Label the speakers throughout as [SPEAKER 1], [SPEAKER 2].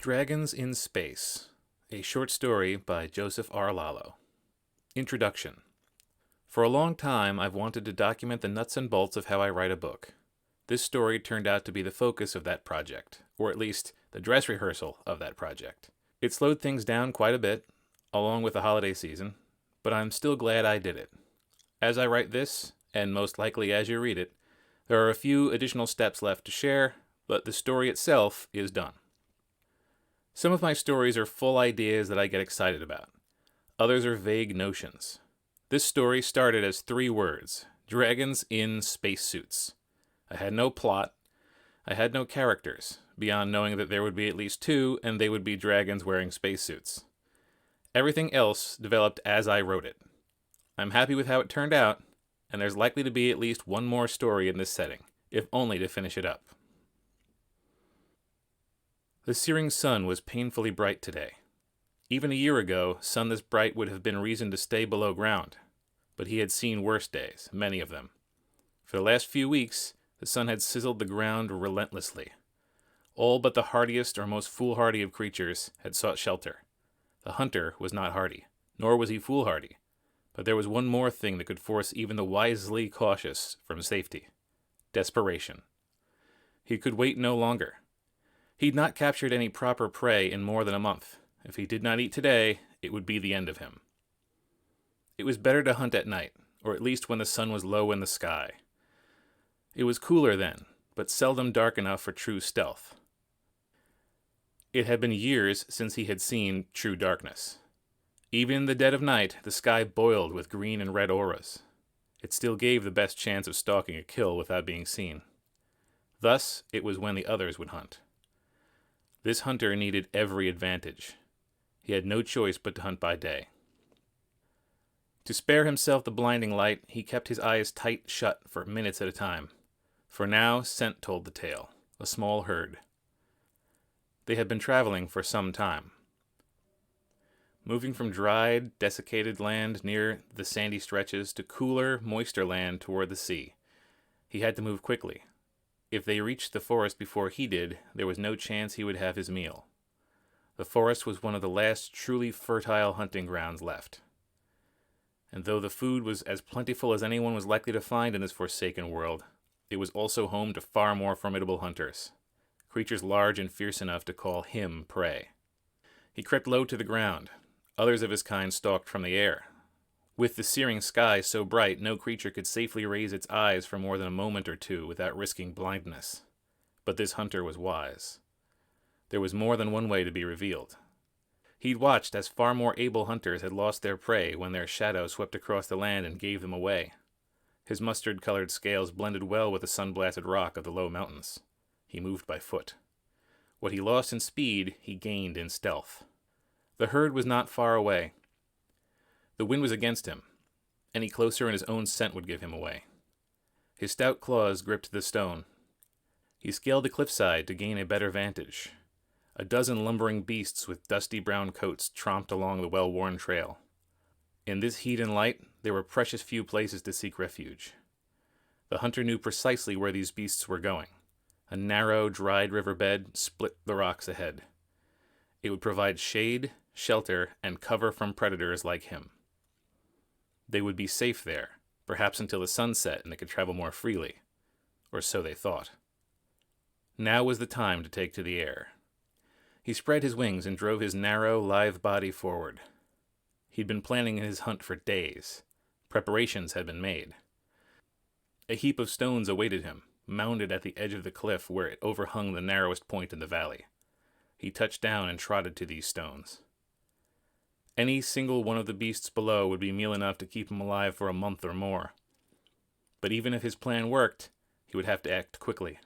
[SPEAKER 1] Dragons in Space, a short story by Joseph R. Lallo. Introduction. For a long time, I've wanted to document the nuts and bolts of how I write a book. This story turned out to be the focus of that project, or at least the dress rehearsal of that project. It slowed things down quite a bit, along with the holiday season, but I'm still glad I did it. As I write this, and most likely as you read it, there are a few additional steps left to share, but the story itself is done. Some of my stories are full ideas that I get excited about. Others are vague notions. This story started as 3 words: dragons in spacesuits. I had no plot. I had no characters, beyond knowing that there would be at least 2, and they would be dragons wearing spacesuits. Everything else developed as I wrote it. I'm happy with how it turned out, and there's likely to be at least one more story in this setting, if only to finish it up. The searing sun was painfully bright today. Even a year ago, sun this bright would have been reason to stay below ground, but he had seen worse days, many of them. For the last few weeks, the sun had sizzled the ground relentlessly. All but the hardiest or most foolhardy of creatures had sought shelter. The hunter was not hardy, nor was he foolhardy, but there was one more thing that could force even the wisely cautious from safety: desperation. He could wait no longer. He'd not captured any proper prey in more than a month. If he did not eat today, it would be the end of him. It was better to hunt at night, or at least when the sun was low in the sky. It was cooler then, but seldom dark enough for true stealth. It had been years since he had seen true darkness. Even in the dead of night, the sky boiled with green and red auras. It still gave the best chance of stalking a kill without being seen. Thus, it was when the others would hunt. This hunter needed every advantage. He had no choice but to hunt by day. To spare himself the blinding light, he kept his eyes tight shut for minutes at a time. For now, scent told the tale: a small herd. They had been traveling for some time. Moving from dried, desiccated land near the sandy stretches to cooler, moister land toward the sea. He had to move quickly. If they reached the forest before he did, there was no chance he would have his meal. The forest was one of the last truly fertile hunting grounds left. And though the food was as plentiful as anyone was likely to find in this forsaken world, it was also home to far more formidable hunters, creatures large and fierce enough to call him prey. He crept low to the ground. Others of his kind stalked from the air. With the searing sky so bright, no creature could safely raise its eyes for more than a moment or two without risking blindness. But this hunter was wise. There was more than one way to be revealed. He'd watched as far more able hunters had lost their prey when their shadow swept across the land and gave them away. His mustard-colored scales blended well with the sun-blasted rock of the low mountains. He moved by foot. What he lost in speed, he gained in stealth. The herd was not far away. The wind was against him. Any closer and his own scent would give him away. His stout claws gripped the stone. He scaled the cliffside to gain a better vantage. A dozen lumbering beasts with dusty brown coats tromped along the well-worn trail. In this heat and light, there were precious few places to seek refuge. The hunter knew precisely where these beasts were going. A narrow, dried riverbed split the rocks ahead. It would provide shade, shelter, and cover from predators like him. They would be safe there, perhaps until the sun set and they could travel more freely. Or so they thought. Now was the time to take to the air. He spread his wings and drove his narrow, lithe body forward. He'd been planning his hunt for days. Preparations had been made. A heap of stones awaited him, mounded at the edge of the cliff where it overhung the narrowest point in the valley. He touched down and trotted to these stones. Any single one of the beasts below would be meal enough to keep him alive for a month or more. But even if his plan worked, he would have to act quickly.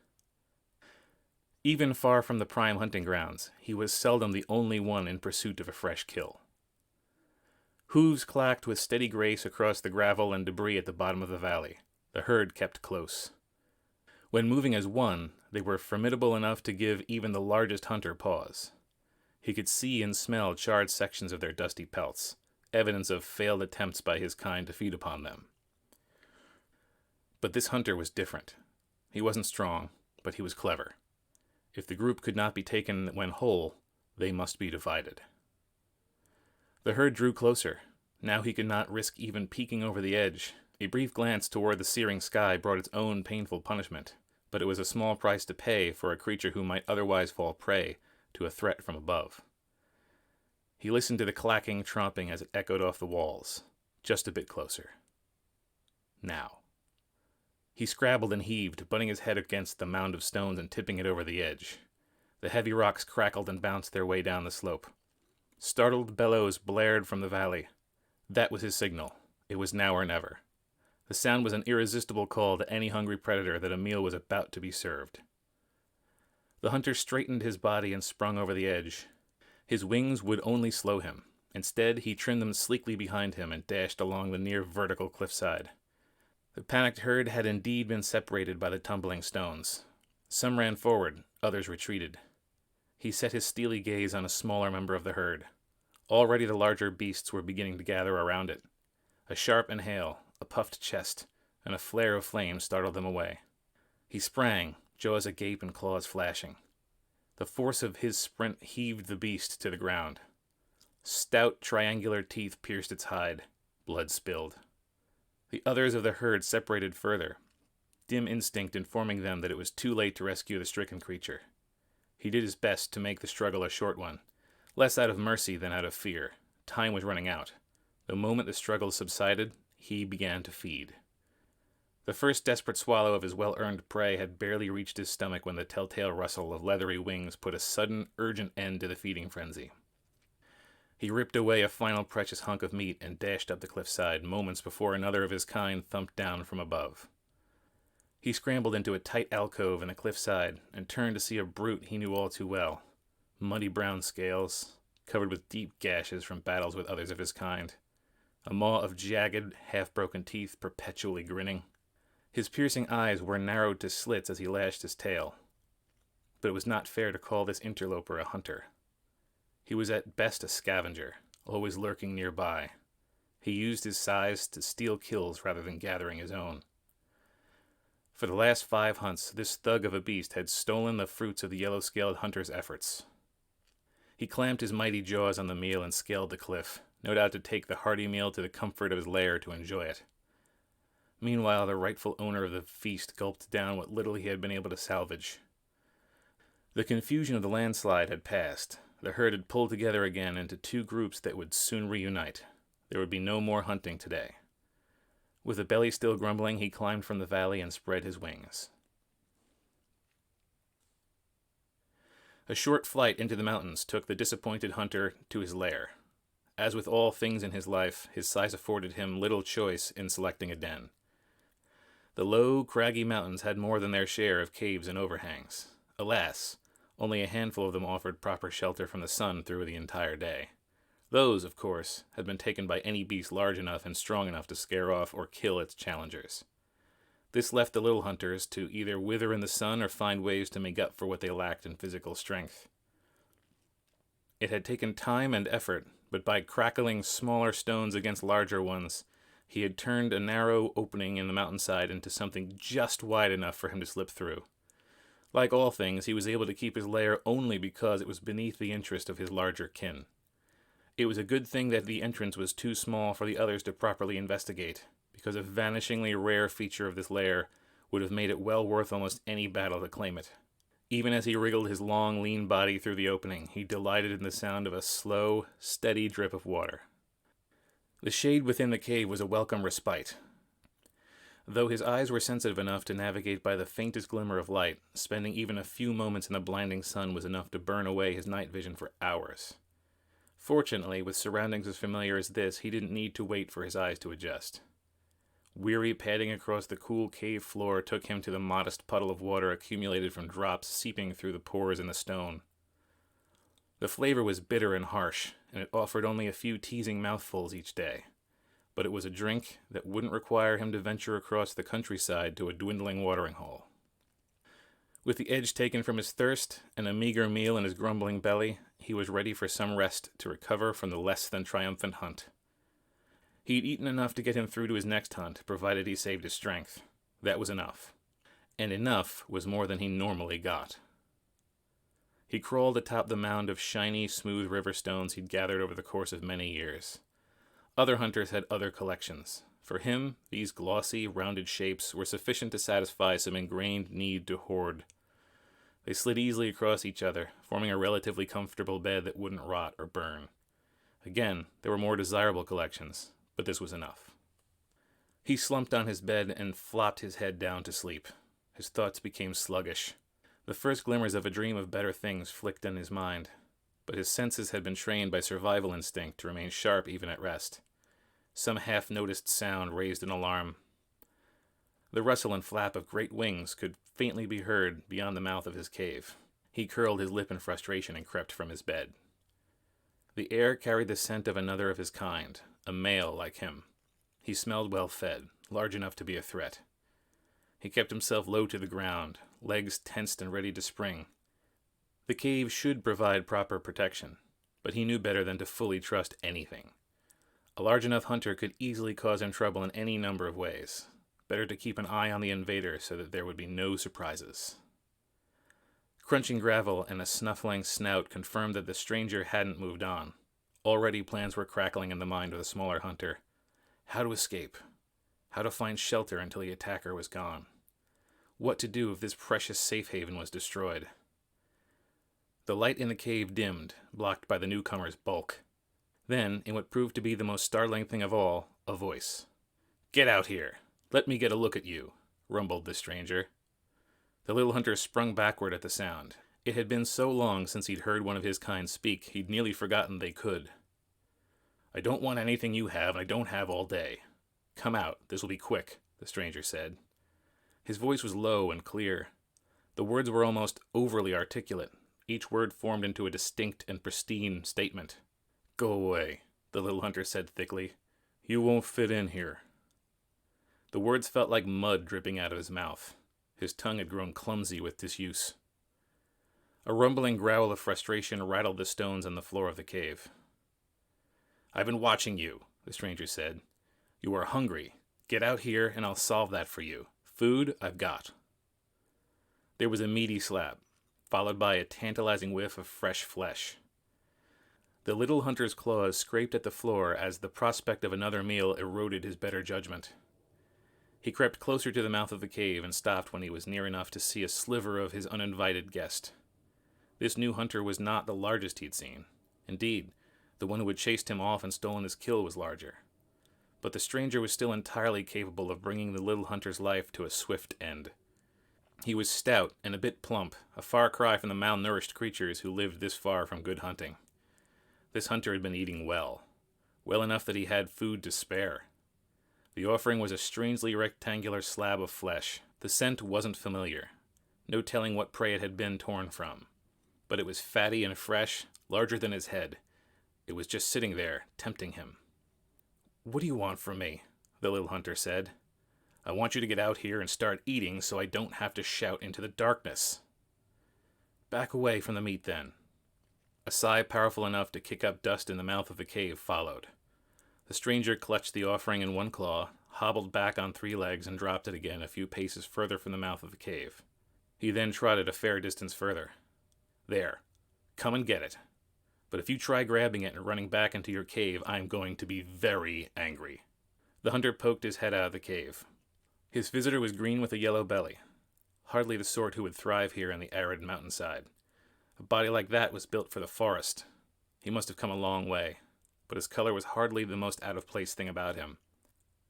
[SPEAKER 1] Even far from the prime hunting grounds, he was seldom the only one in pursuit of a fresh kill. Hooves clacked with steady grace across the gravel and debris at the bottom of the valley. The herd kept close. When moving as one, they were formidable enough to give even the largest hunter pause. He could see and smell charred sections of their dusty pelts, evidence of failed attempts by his kind to feed upon them. But this hunter was different. He wasn't strong, but he was clever. If the group could not be taken when whole, They must be divided. The herd drew closer. Now he could not risk even peeking over the edge. A brief glance toward the searing sky brought its own painful punishment, but it was a small price to pay for a creature who might otherwise fall prey to a threat from above. He listened to the clacking tromping as it echoed off the walls, just a bit closer. Now. He scrabbled and heaved, butting his head against the mound of stones and tipping it over the edge. The heavy rocks crackled and bounced their way down the slope. Startled bellows blared from the valley. That was his signal. It was now or never. The sound was an irresistible call to any hungry predator that a meal was about to be served. The hunter straightened his body and sprung over the edge. His wings would only slow him. Instead, he trimmed them sleekly behind him and dashed along the near vertical cliffside. The panicked herd had indeed been separated by the tumbling stones. Some ran forward, others retreated. He set his steely gaze on a smaller member of the herd. Already the larger beasts were beginning to gather around it. A sharp inhale, a puffed chest, and a flare of flame startled them away. He sprang, jaws agape and claws flashing. The force of his sprint heaved the beast to the ground. Stout, triangular teeth pierced its hide. Blood spilled. The others of the herd separated further, dim instinct informing them that it was too late to rescue the stricken creature. He did his best to make the struggle a short one, less out of mercy than out of fear. Time was running out. The moment the struggle subsided, he began to feed. The first desperate swallow of his well-earned prey had barely reached his stomach when the telltale rustle of leathery wings put a sudden, urgent end to the feeding frenzy. He ripped away a final precious hunk of meat and dashed up the cliffside moments before another of his kind thumped down from above. He scrambled into a tight alcove in the cliffside and turned to see a brute he knew all too well. Muddy brown scales, covered with deep gashes from battles with others of his kind. A maw of jagged, half-broken teeth perpetually grinning. His piercing eyes were narrowed to slits as he lashed his tail. But it was not fair to call this interloper a hunter. He was at best a scavenger, always lurking nearby. He used his size to steal kills rather than gathering his own. For the last 5 hunts, this thug of a beast had stolen the fruits of the yellow-scaled hunter's efforts. He clamped his mighty jaws on the meal and scaled the cliff, no doubt to take the hearty meal to the comfort of his lair to enjoy it. Meanwhile, the rightful owner of the feast gulped down what little he had been able to salvage. The confusion of the landslide had passed. The herd had pulled together again into 2 groups that would soon reunite. There would be no more hunting today. With the belly still grumbling, he climbed from the valley and spread his wings. A short flight into the mountains took the disappointed hunter to his lair. As with all things in his life, his size afforded him little choice in selecting a den. The low, craggy mountains had more than their share of caves and overhangs. Alas, only a handful of them offered proper shelter from the sun through the entire day. Those, of course, had been taken by any beast large enough and strong enough to scare off or kill its challengers. This left the little hunters to either wither in the sun or find ways to make up for what they lacked in physical strength. It had taken time and effort, but by crackling smaller stones against larger ones, he had turned a narrow opening in the mountainside into something just wide enough for him to slip through. Like all things, he was able to keep his lair only because it was beneath the interest of his larger kin. It was a good thing that the entrance was too small for the others to properly investigate, because a vanishingly rare feature of this lair would have made it well worth almost any battle to claim it. Even as he wriggled his long, lean body through the opening, he delighted in the sound of a slow, steady drip of water. The shade within the cave was a welcome respite. Though his eyes were sensitive enough to navigate by the faintest glimmer of light, spending even a few moments in the blinding sun was enough to burn away his night vision for hours. Fortunately, with surroundings as familiar as this, he didn't need to wait for his eyes to adjust. Weary padding across the cool cave floor took him to the modest puddle of water accumulated from drops seeping through the pores in the stone. The flavor was bitter and harsh, and it offered only a few teasing mouthfuls each day. But it was a drink that wouldn't require him to venture across the countryside to a dwindling watering hole. With the edge taken from his thirst and a meager meal in his grumbling belly, he was ready for some rest to recover from the less than triumphant hunt. He'd eaten enough to get him through to his next hunt, provided he saved his strength. That was enough. And enough was more than he normally got. He crawled atop the mound of shiny, smooth river stones he'd gathered over the course of many years. Other hunters had other collections. For him, these glossy, rounded shapes were sufficient to satisfy some ingrained need to hoard. They slid easily across each other, forming a relatively comfortable bed that wouldn't rot or burn. Again, there were more desirable collections, but this was enough. He slumped on his bed and flopped his head down to sleep. His thoughts became sluggish. The first glimmers of a dream of better things flicked in his mind, but his senses had been trained by survival instinct to remain sharp even at rest. Some half-noticed sound raised an alarm. The rustle and flap of great wings could faintly be heard beyond the mouth of his cave. He curled his lip in frustration and crept from his bed. The air carried the scent of another of his kind, a male like him. He smelled well-fed, large enough to be a threat. He kept himself low to the ground, legs tensed and ready to spring. The cave should provide proper protection, but he knew better than to fully trust anything. A large enough hunter could easily cause him trouble in any number of ways. Better to keep an eye on the invader so that there would be no surprises. Crunching gravel and a snuffling snout confirmed that the stranger hadn't moved on. Already plans were crackling in the mind of the smaller hunter. How to escape. How to find shelter until the attacker was gone. What to do if this precious safe haven was destroyed. The light in the cave dimmed, blocked by the newcomer's bulk. Then, in what proved to be the most startling thing of all, a voice. "Get out here! Let me get a look at you," rumbled the stranger. The little hunter sprung backward at the sound. It had been so long since he'd heard one of his kind speak, he'd nearly forgotten they could. "I don't want anything you have, and I don't have all day. Come out, this will be quick," the stranger said. His voice was low and clear. The words were almost overly articulate. Each word formed into a distinct and pristine statement. "Go away," the little hunter said thickly. "You won't fit in here." The words felt like mud dripping out of his mouth. His tongue had grown clumsy with disuse. A rumbling growl of frustration rattled the stones on the floor of the cave. "I've been watching you," the stranger said. "You are hungry. Get out here and I'll solve that for you. Food, I've got." There was a meaty slap, followed by a tantalizing whiff of fresh flesh. The little hunter's claws scraped at the floor as the prospect of another meal eroded his better judgment. He crept closer to the mouth of the cave and stopped when he was near enough to see a sliver of his uninvited guest. This new hunter was not the largest he'd seen. Indeed, the one who had chased him off and stolen his kill was larger. But the stranger was still entirely capable of bringing the little hunter's life to a swift end. He was stout and a bit plump, a far cry from the malnourished creatures who lived this far from good hunting. This hunter had been eating well enough that he had food to spare. The offering was a strangely rectangular slab of flesh. The scent wasn't familiar. No telling what prey it had been torn from. But it was fatty and fresh, larger than his head. It was just sitting there, tempting him. "What do you want from me?" the little hunter said. "I want you to get out here and start eating so I don't have to shout into the darkness." "Back away from the meat, then." A sigh powerful enough to kick up dust in the mouth of the cave followed. The stranger clutched the offering in one claw, hobbled back on 3 legs, and dropped it again a few paces further from the mouth of the cave. He then trotted a fair distance further. "There. Come and get it. But if you try grabbing it and running back into your cave, I'm going to be very angry." The hunter poked his head out of the cave. His visitor was green with a yellow belly. Hardly the sort who would thrive here on the arid mountainside. A body like that was built for the forest. He must have come a long way, but his color was hardly the most out-of-place thing about him.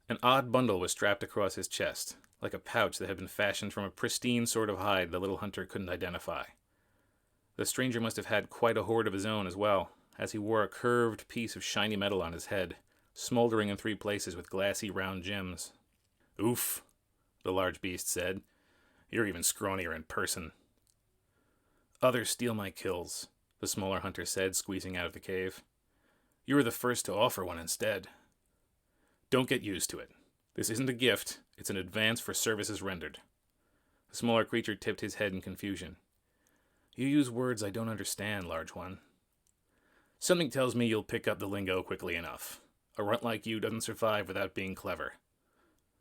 [SPEAKER 1] An odd bundle was strapped across his chest, like a pouch that had been fashioned from a pristine sort of hide the little hunter couldn't identify. The stranger must have had quite a hoard of his own as well, as he wore a curved piece of shiny metal on his head, smoldering in 3 places with glassy round gems. "Oof," the large beast said. "You're even scrawnier in person." "Others steal my kills," the smaller hunter said, squeezing out of the cave. "You were the first to offer one instead." "Don't get used to it. This isn't a gift, it's an advance for services rendered." The smaller creature tipped his head in confusion. "You use words I don't understand, large one." "Something tells me you'll pick up the lingo quickly enough. A runt like you doesn't survive without being clever.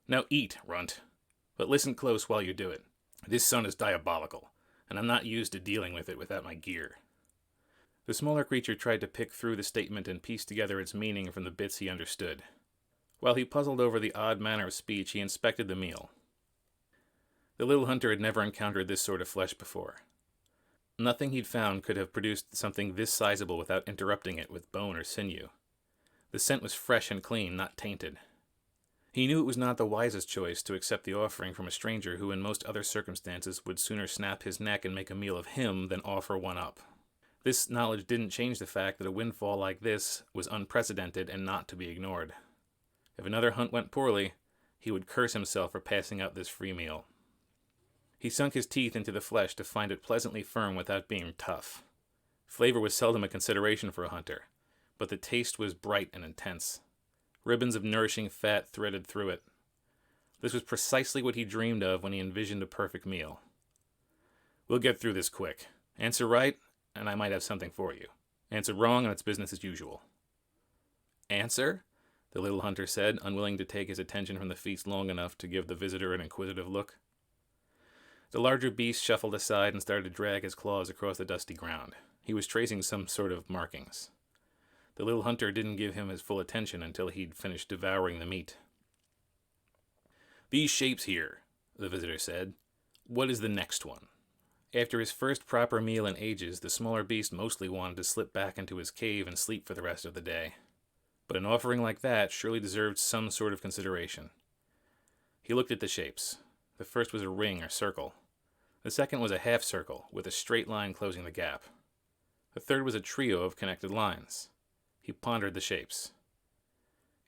[SPEAKER 1] Now eat, runt. But listen close while you do it. This sun is diabolical, and I'm not used to dealing with it without my gear. The smaller creature tried to pick through the statement and piece together its meaning from the bits he understood. While he puzzled over the odd manner of speech, he inspected the meal. The little hunter had never encountered this sort of flesh before. Nothing he'd found could have produced something this sizable without interrupting it with bone or sinew. The scent was fresh and clean, not tainted. He knew it was not the wisest choice to accept the offering from a stranger who in most other circumstances would sooner snap his neck and make a meal of him than offer one up. This knowledge didn't change the fact that a windfall like this was unprecedented and not to be ignored. If another hunt went poorly, he would curse himself for passing up this free meal. He sunk his teeth into the flesh to find it pleasantly firm without being tough. Flavor was seldom a consideration for a hunter, but the taste was bright and intense. Ribbons of nourishing fat threaded through it. This was precisely what he dreamed of when he envisioned a perfect meal. We'll get through this quick. Answer right, and I might have something for you. Answer wrong, and it's business as usual. Answer? The little hunter said, unwilling to take his attention from the feast long enough to give the visitor an inquisitive look. The larger beast shuffled aside and started to drag his claws across the dusty ground. He was tracing some sort of markings. The little hunter didn't give him his full attention until he'd finished devouring the meat. These shapes here, the visitor said. What is the next one? After his first proper meal in ages, the smaller beast mostly wanted to slip back into his cave and sleep for the rest of the day. But an offering like that surely deserved some sort of consideration. He looked at the shapes. The first was a ring or circle. The second was a half circle, with a straight line closing the gap. The third was a trio of connected lines. He pondered the shapes.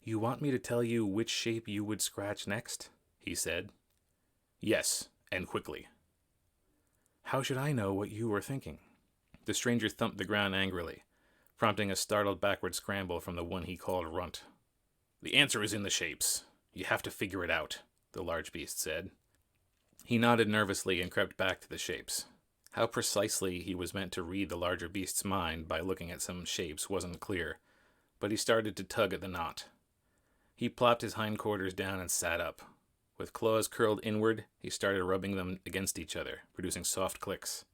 [SPEAKER 1] You want me to tell you which shape you would scratch next? He said. Yes, and quickly. How should I know what you were thinking? The stranger thumped the ground angrily, prompting a startled backward scramble from the one he called Runt. The answer is in the shapes. You have to figure it out, the large beast said. He nodded nervously and crept back to the shapes. How precisely he was meant to read the larger beast's mind by looking at some shapes wasn't clear, but he started to tug at the knot. He plopped his hindquarters down and sat up. With claws curled inward, he started rubbing them against each other, producing soft clicks.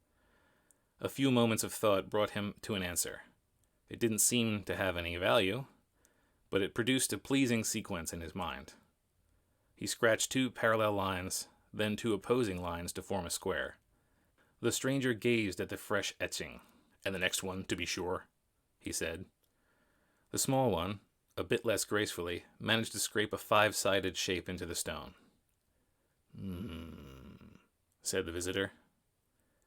[SPEAKER 1] A few moments of thought brought him to an answer. It didn't seem to have any value, but it produced a pleasing sequence in his mind. He scratched 2 parallel lines, then 2 opposing lines to form a square. The stranger gazed at the fresh etching. And the next one, to be sure, he said. The small one, a bit less gracefully, managed to scrape a 5-sided shape into the stone. Said the visitor.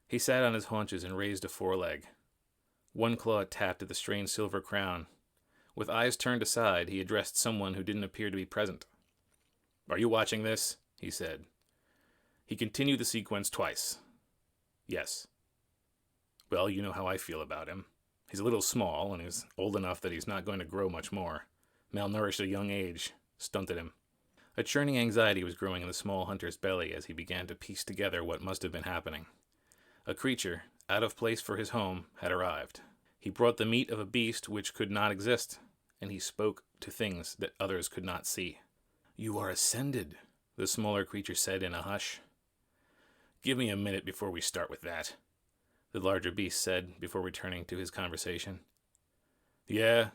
[SPEAKER 1] He sat on his haunches and raised a foreleg. One claw tapped at the strange silver crown. With eyes turned aside, he addressed someone who didn't appear to be present. Are you watching this? He said. He continued the sequence twice. Yes. Well, you know how I feel about him. He's a little small, and he's old enough that he's not going to grow much more. Malnourished at a young age. Stunted him. A churning anxiety was growing in the small hunter's belly as he began to piece together what must have been happening. A creature, out of place for his home, had arrived. He brought the meat of a beast which could not exist, and he spoke to things that others could not see. You are ascended, the smaller creature said in a hush. Give me a minute before we start with that, the larger beast said before returning to his conversation. Yeah,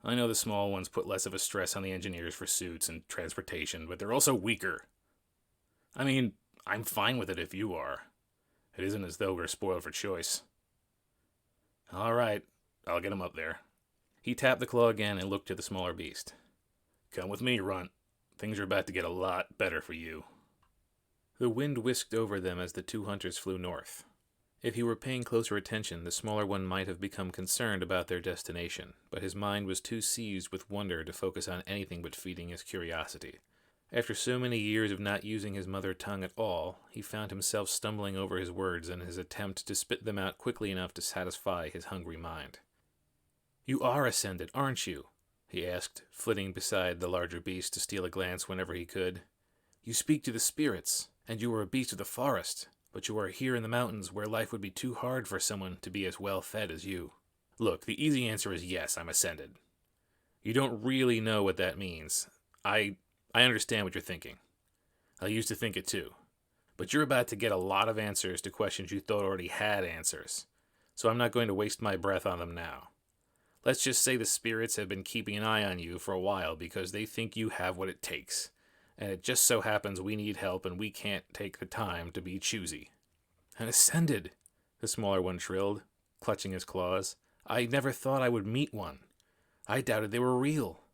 [SPEAKER 1] I know the small ones put less of a stress on the engineers for suits and transportation, but they're also weaker. I mean, I'm fine with it if you are. It isn't as though we're spoiled for choice. All right, I'll get him up there. He tapped the claw again and looked to the smaller beast. Come with me, Runt. Things are about to get a lot better for you. The wind whisked over them as the 2 hunters flew north. If he were paying closer attention, the smaller one might have become concerned about their destination, but his mind was too seized with wonder to focus on anything but feeding his curiosity. After so many years of not using his mother tongue at all, he found himself stumbling over his words in his attempt to spit them out quickly enough to satisfy his hungry mind. You are ascended, aren't you? He asked, flitting beside the larger beast to steal a glance whenever he could. You speak to the spirits, and you are a beast of the forest, but you are here in the mountains where life would be too hard for someone to be as well fed as you. Look, the easy answer is yes, I'm ascended. You don't really know what that means. I understand what you're thinking. I used to think it too. But you're about to get a lot of answers to questions you thought already had answers, so I'm not going to waste my breath on them now. Let's just say the spirits have been keeping an eye on you for a while because they think you have what it takes, and it just so happens we need help and we can't take the time to be choosy." "An ascended," the smaller one shrilled, clutching his claws. "I never thought I would meet one. I doubted they were real.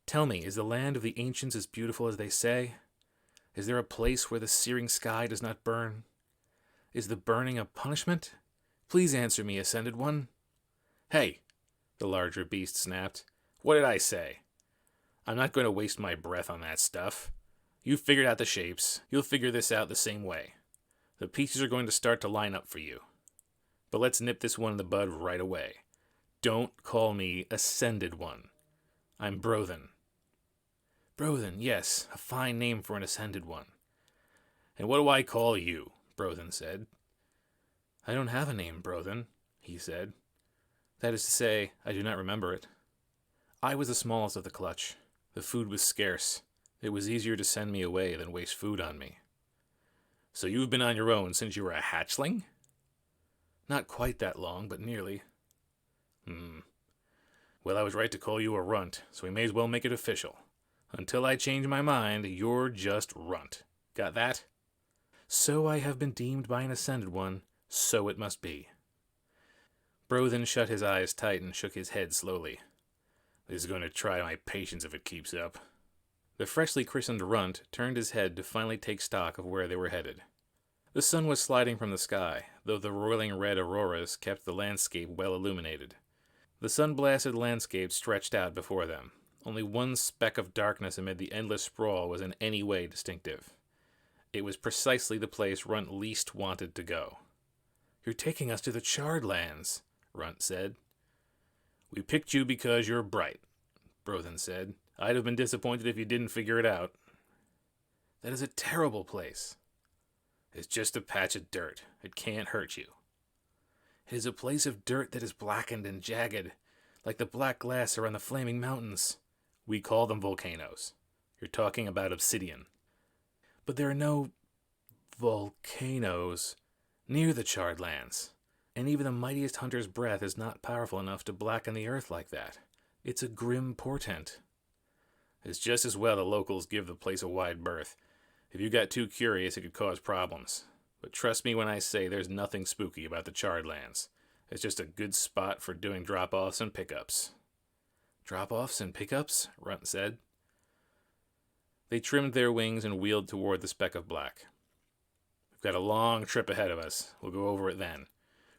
[SPEAKER 1] Tell me, is the land of the ancients as beautiful as they say? Is there a place where the searing sky does not burn? Is the burning a punishment? Please answer me, Ascended One." "Hey," the larger beast snapped. "What did I say? I'm not going to waste my breath on that stuff. You've figured out the shapes. You'll figure this out the same way. The pieces are going to start to line up for you. But let's nip this one in the bud right away. Don't call me Ascended One. I'm Brothen." "Brothen, yes, a fine name for an Ascended One." "And what do I call you?" Brothen said. "I don't have a name, Brothen," he said. "That is to say, I do not remember it. I was the smallest of the clutch. The food was scarce. It was easier to send me away than waste food on me." "So you've been on your own since you were a hatchling?" "Not quite that long, but nearly." Well, I was right to call you a runt, so we may as well make it official. Until I change my mind, you're just runt. Got that?" "So I have been deemed by an Ascended One, so it must be." Brothen shut his eyes tight and shook his head slowly. "This is going to try my patience if it keeps up." The freshly christened runt turned his head to finally take stock of where they were headed. The sun was sliding from the sky, though the roiling red auroras kept the landscape well illuminated. The sun-blasted landscape stretched out before them. Only one speck of darkness amid the endless sprawl was in any way distinctive. It was precisely the place Runt least wanted to go. "You're taking us to the charred lands," Runt said. "We picked you because you're bright," Brothen said. "I'd have been disappointed if you didn't figure it out." "That is a terrible place." "It's just a patch of dirt. It can't hurt you." "It is a place of dirt that is blackened and jagged, like the black glass around the flaming mountains." "We call them volcanoes. You're talking about obsidian." "But there are no volcanoes near the charred lands, and even the mightiest hunter's breath is not powerful enough to blacken the earth like that. It's a grim portent." "It's just as well the locals give the place a wide berth. If you got too curious, it could cause problems. But trust me when I say there's nothing spooky about the charred lands. It's just a good spot for doing drop-offs and pickups." "Drop-offs and pickups?" Runt said. They trimmed their wings and wheeled toward the speck of black. "We've got a long trip ahead of us. We'll go over it then.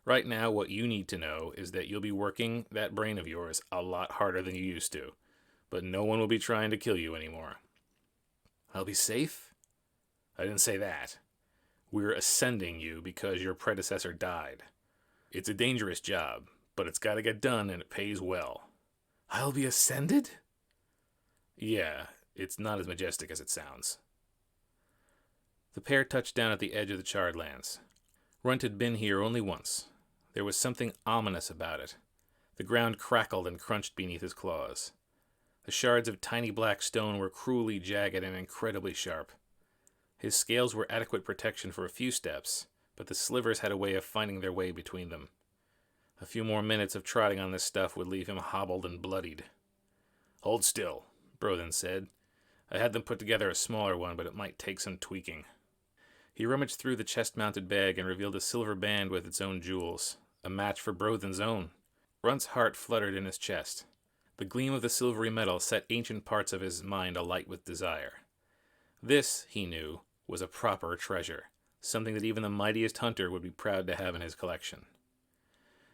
[SPEAKER 1] Right now, what you need to know is that you'll be working that brain of yours a lot harder than you used to. But no one will be trying to kill you anymore." "I'll be safe?" "I didn't say that. We're ascending you because your predecessor died. It's a dangerous job, but it's got to get done and it pays well." "I'll be ascended?" "Yeah, it's not as majestic as it sounds." The pair touched down at the edge of the charred lands. Runt had been here only once. There was something ominous about it. The ground crackled and crunched beneath his claws. The shards of tiny black stone were cruelly jagged and incredibly sharp. His scales were adequate protection for a few steps, but the slivers had a way of finding their way between them. A few more minutes of trotting on this stuff would leave him hobbled and bloodied. "Hold still," Brothen said. "I had them put together a smaller one, but it might take some tweaking." He rummaged through the chest-mounted bag and revealed a silver band with its own jewels, a match for Brothen's own. Runt's heart fluttered in his chest. The gleam of the silvery metal set ancient parts of his mind alight with desire. This, he knew, was a proper treasure, something that even the mightiest hunter would be proud to have in his collection.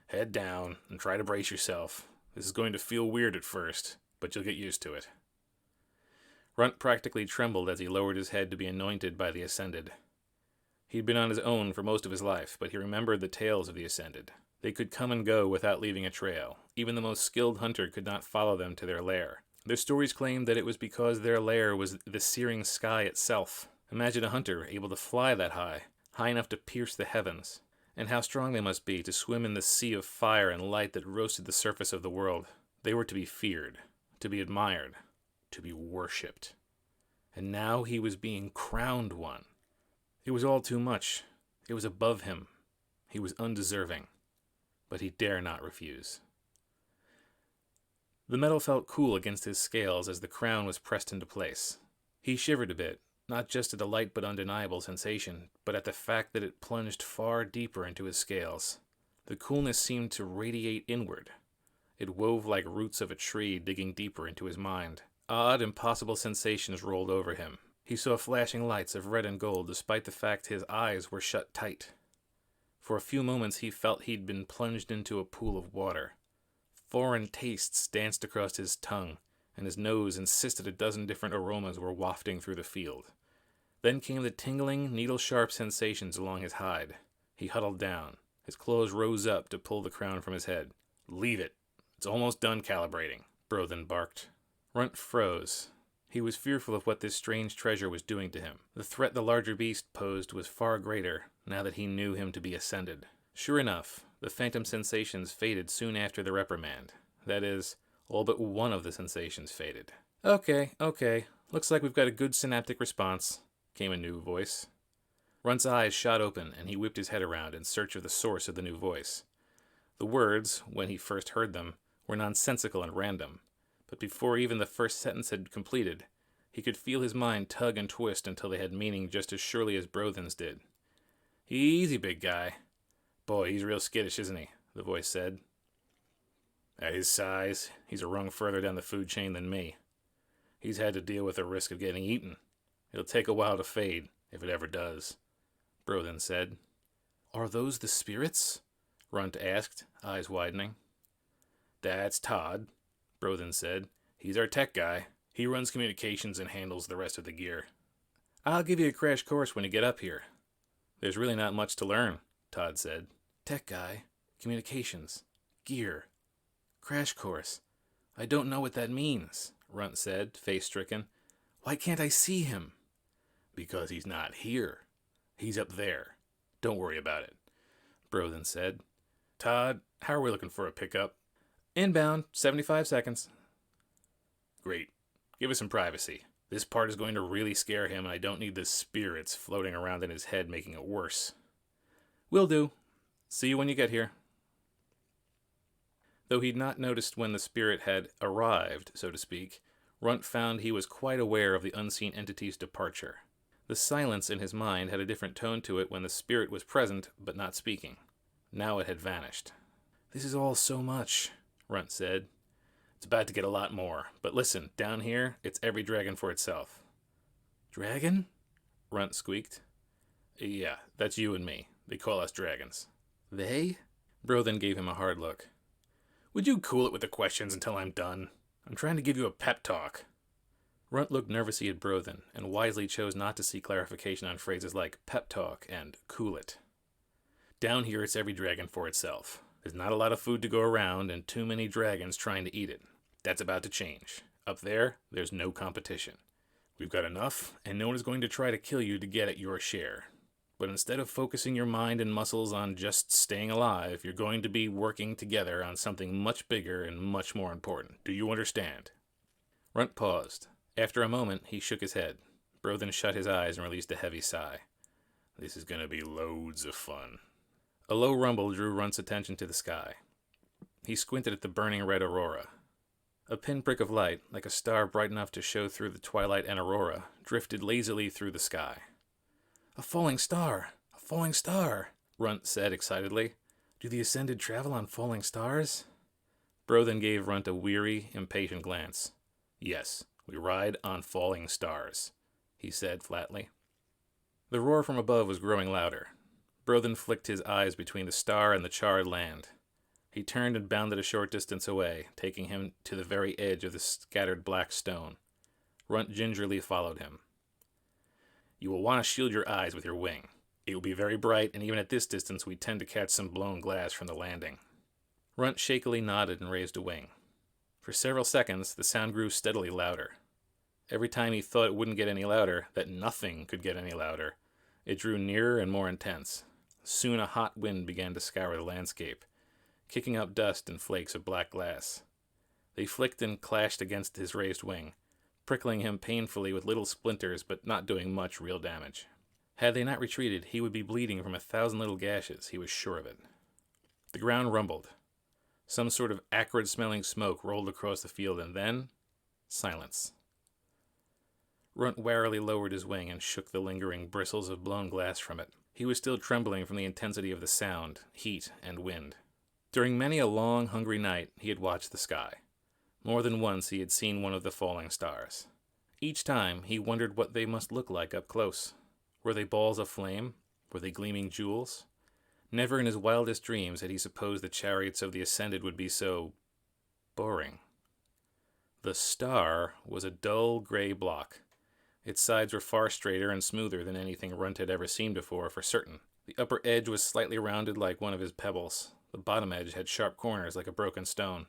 [SPEAKER 1] "Head down and try to brace yourself. This is going to feel weird at first, but you'll get used to it." Runt practically trembled as he lowered his head to be anointed by the Ascended. He'd been on his own for most of his life, but he remembered the tales of the Ascended. They could come and go without leaving a trail. Even the most skilled hunter could not follow them to their lair. Their stories claimed that it was because their lair was the searing sky itself. Imagine a hunter able to fly that high, high enough to pierce the heavens. And how strong they must be to swim in the sea of fire and light that roasted the surface of the world. They were to be feared, to be admired, to be worshipped. And now he was being crowned one. It was all too much. It was above him. He was undeserving. But he dare not refuse. The metal felt cool against his scales as the crown was pressed into place. He shivered a bit, not just at the light but undeniable sensation, but at the fact that it plunged far deeper into his scales. The coolness seemed to radiate inward. It wove like roots of a tree digging deeper into his mind. Odd, impossible sensations rolled over him. He saw flashing lights of red and gold despite the fact his eyes were shut tight. For a few moments he felt he'd been plunged into a pool of water. Foreign tastes danced across his tongue, and his nose insisted a dozen different aromas were wafting through the field. Then came the tingling, needle-sharp sensations along his hide. He huddled down. His claws rose up to pull the crown from his head. "Leave it. It's almost done calibrating," Brothen barked. Runt froze. He was fearful of what this strange treasure was doing to him. The threat the larger beast posed was far greater, now that he knew him to be ascended. Sure enough, the phantom sensations faded soon after the reprimand. That is, all but one of the sensations faded. Okay. Looks like we've got a good synaptic response," came a new voice. Runt's eyes shot open, and he whipped his head around in search of the source of the new voice. The words, when he first heard them, were nonsensical and random, but before even the first sentence had completed, he could feel his mind tug and twist until they had meaning just as surely as Brothen's did. "Easy, big guy. Boy, he's real skittish, isn't he?" the voice said. "At his size, he's a rung further down the food chain than me. He's had to deal with the risk of getting eaten. It'll take a while to fade, if it ever does," Brothen said. "Are those the spirits?" Runt asked, eyes widening. "That's Todd," Brothen said. "He's our tech guy. He runs communications and handles the rest of the gear. I'll give you a crash course when you get up here." "There's really not much to learn," Todd said. "Tech guy, communications, gear, crash course. I don't know what that means," Runt said, face-stricken. "Why can't I see him?" "Because he's not here. He's up there. Don't worry about it," Brothen said. "Todd, how are we looking for a pickup?" "Inbound, 75 seconds. "Great. Give us some privacy. This part is going to really scare him, and I don't need the spirits floating around in his head making it worse." "Will do. See you when you get here." Though he'd not noticed when the spirit had arrived, so to speak, Runt found he was quite aware of the unseen entity's departure. The silence in his mind had a different tone to it when the spirit was present, but not speaking. Now it had vanished. "This is all so much," Runt said. "It's about to get a lot more. But listen, down here, it's every dragon for itself." "Dragon?" Runt squeaked. "Yeah, that's you and me. They call us dragons." "They?" Brothen gave him a hard look. "Would you cool it with the questions until I'm done? I'm trying to give you a pep talk." Runt looked nervously at Brothen, and wisely chose not to seek clarification on phrases like pep talk and cool it. "Down here it's every dragon for itself. There's not a lot of food to go around, and too many dragons trying to eat it. That's about to change. Up there, there's no competition. We've got enough, and no one is going to try to kill you to get at your share. But instead of focusing your mind and muscles on just staying alive, you're going to be working together on something much bigger and much more important. Do you understand?" Runt paused. After a moment, he shook his head. Brothen shut his eyes and released a heavy sigh. "This is going to be loads of fun." A low rumble drew Runt's attention to the sky. He squinted at the burning red aurora. A pinprick of light, like a star bright enough to show through the twilight and aurora, drifted lazily through the sky. "A falling star! A falling star!" Runt said excitedly. "Do the Ascended travel on falling stars?" Brothen gave Runt a weary, impatient glance. "Yes, we ride on falling stars," he said flatly. The roar from above was growing louder. Brothen flicked his eyes between the star and the charred land. He turned and bounded a short distance away, taking him to the very edge of the scattered black stone. Runt gingerly followed him. "You will want to shield your eyes with your wing. It will be very bright, and even at this distance we tend to catch some blown glass from the landing." Runt shakily nodded and raised a wing. For several seconds, the sound grew steadily louder. Every time he thought it wouldn't get any louder, that nothing could get any louder, it drew nearer and more intense. Soon a hot wind began to scour the landscape, kicking up dust and flakes of black glass. They flicked and clashed against his raised wing, prickling him painfully with little splinters but not doing much real damage. Had they not retreated, he would be bleeding from 1,000 little gashes, he was sure of it. The ground rumbled. Some sort of acrid-smelling smoke rolled across the field, and then silence. Runt warily lowered his wing and shook the lingering bristles of blown glass from it. He was still trembling from the intensity of the sound, heat, and wind. During many a long, hungry night, he had watched the sky. More than once he had seen one of the falling stars. Each time, he wondered what they must look like up close. Were they balls of flame? Were they gleaming jewels? Never in his wildest dreams had he supposed the chariots of the Ascended would be so boring. The star was a dull gray block. Its sides were far straighter and smoother than anything Runt had ever seen before, for certain. The upper edge was slightly rounded like one of his pebbles. The bottom edge had sharp corners like a broken stone.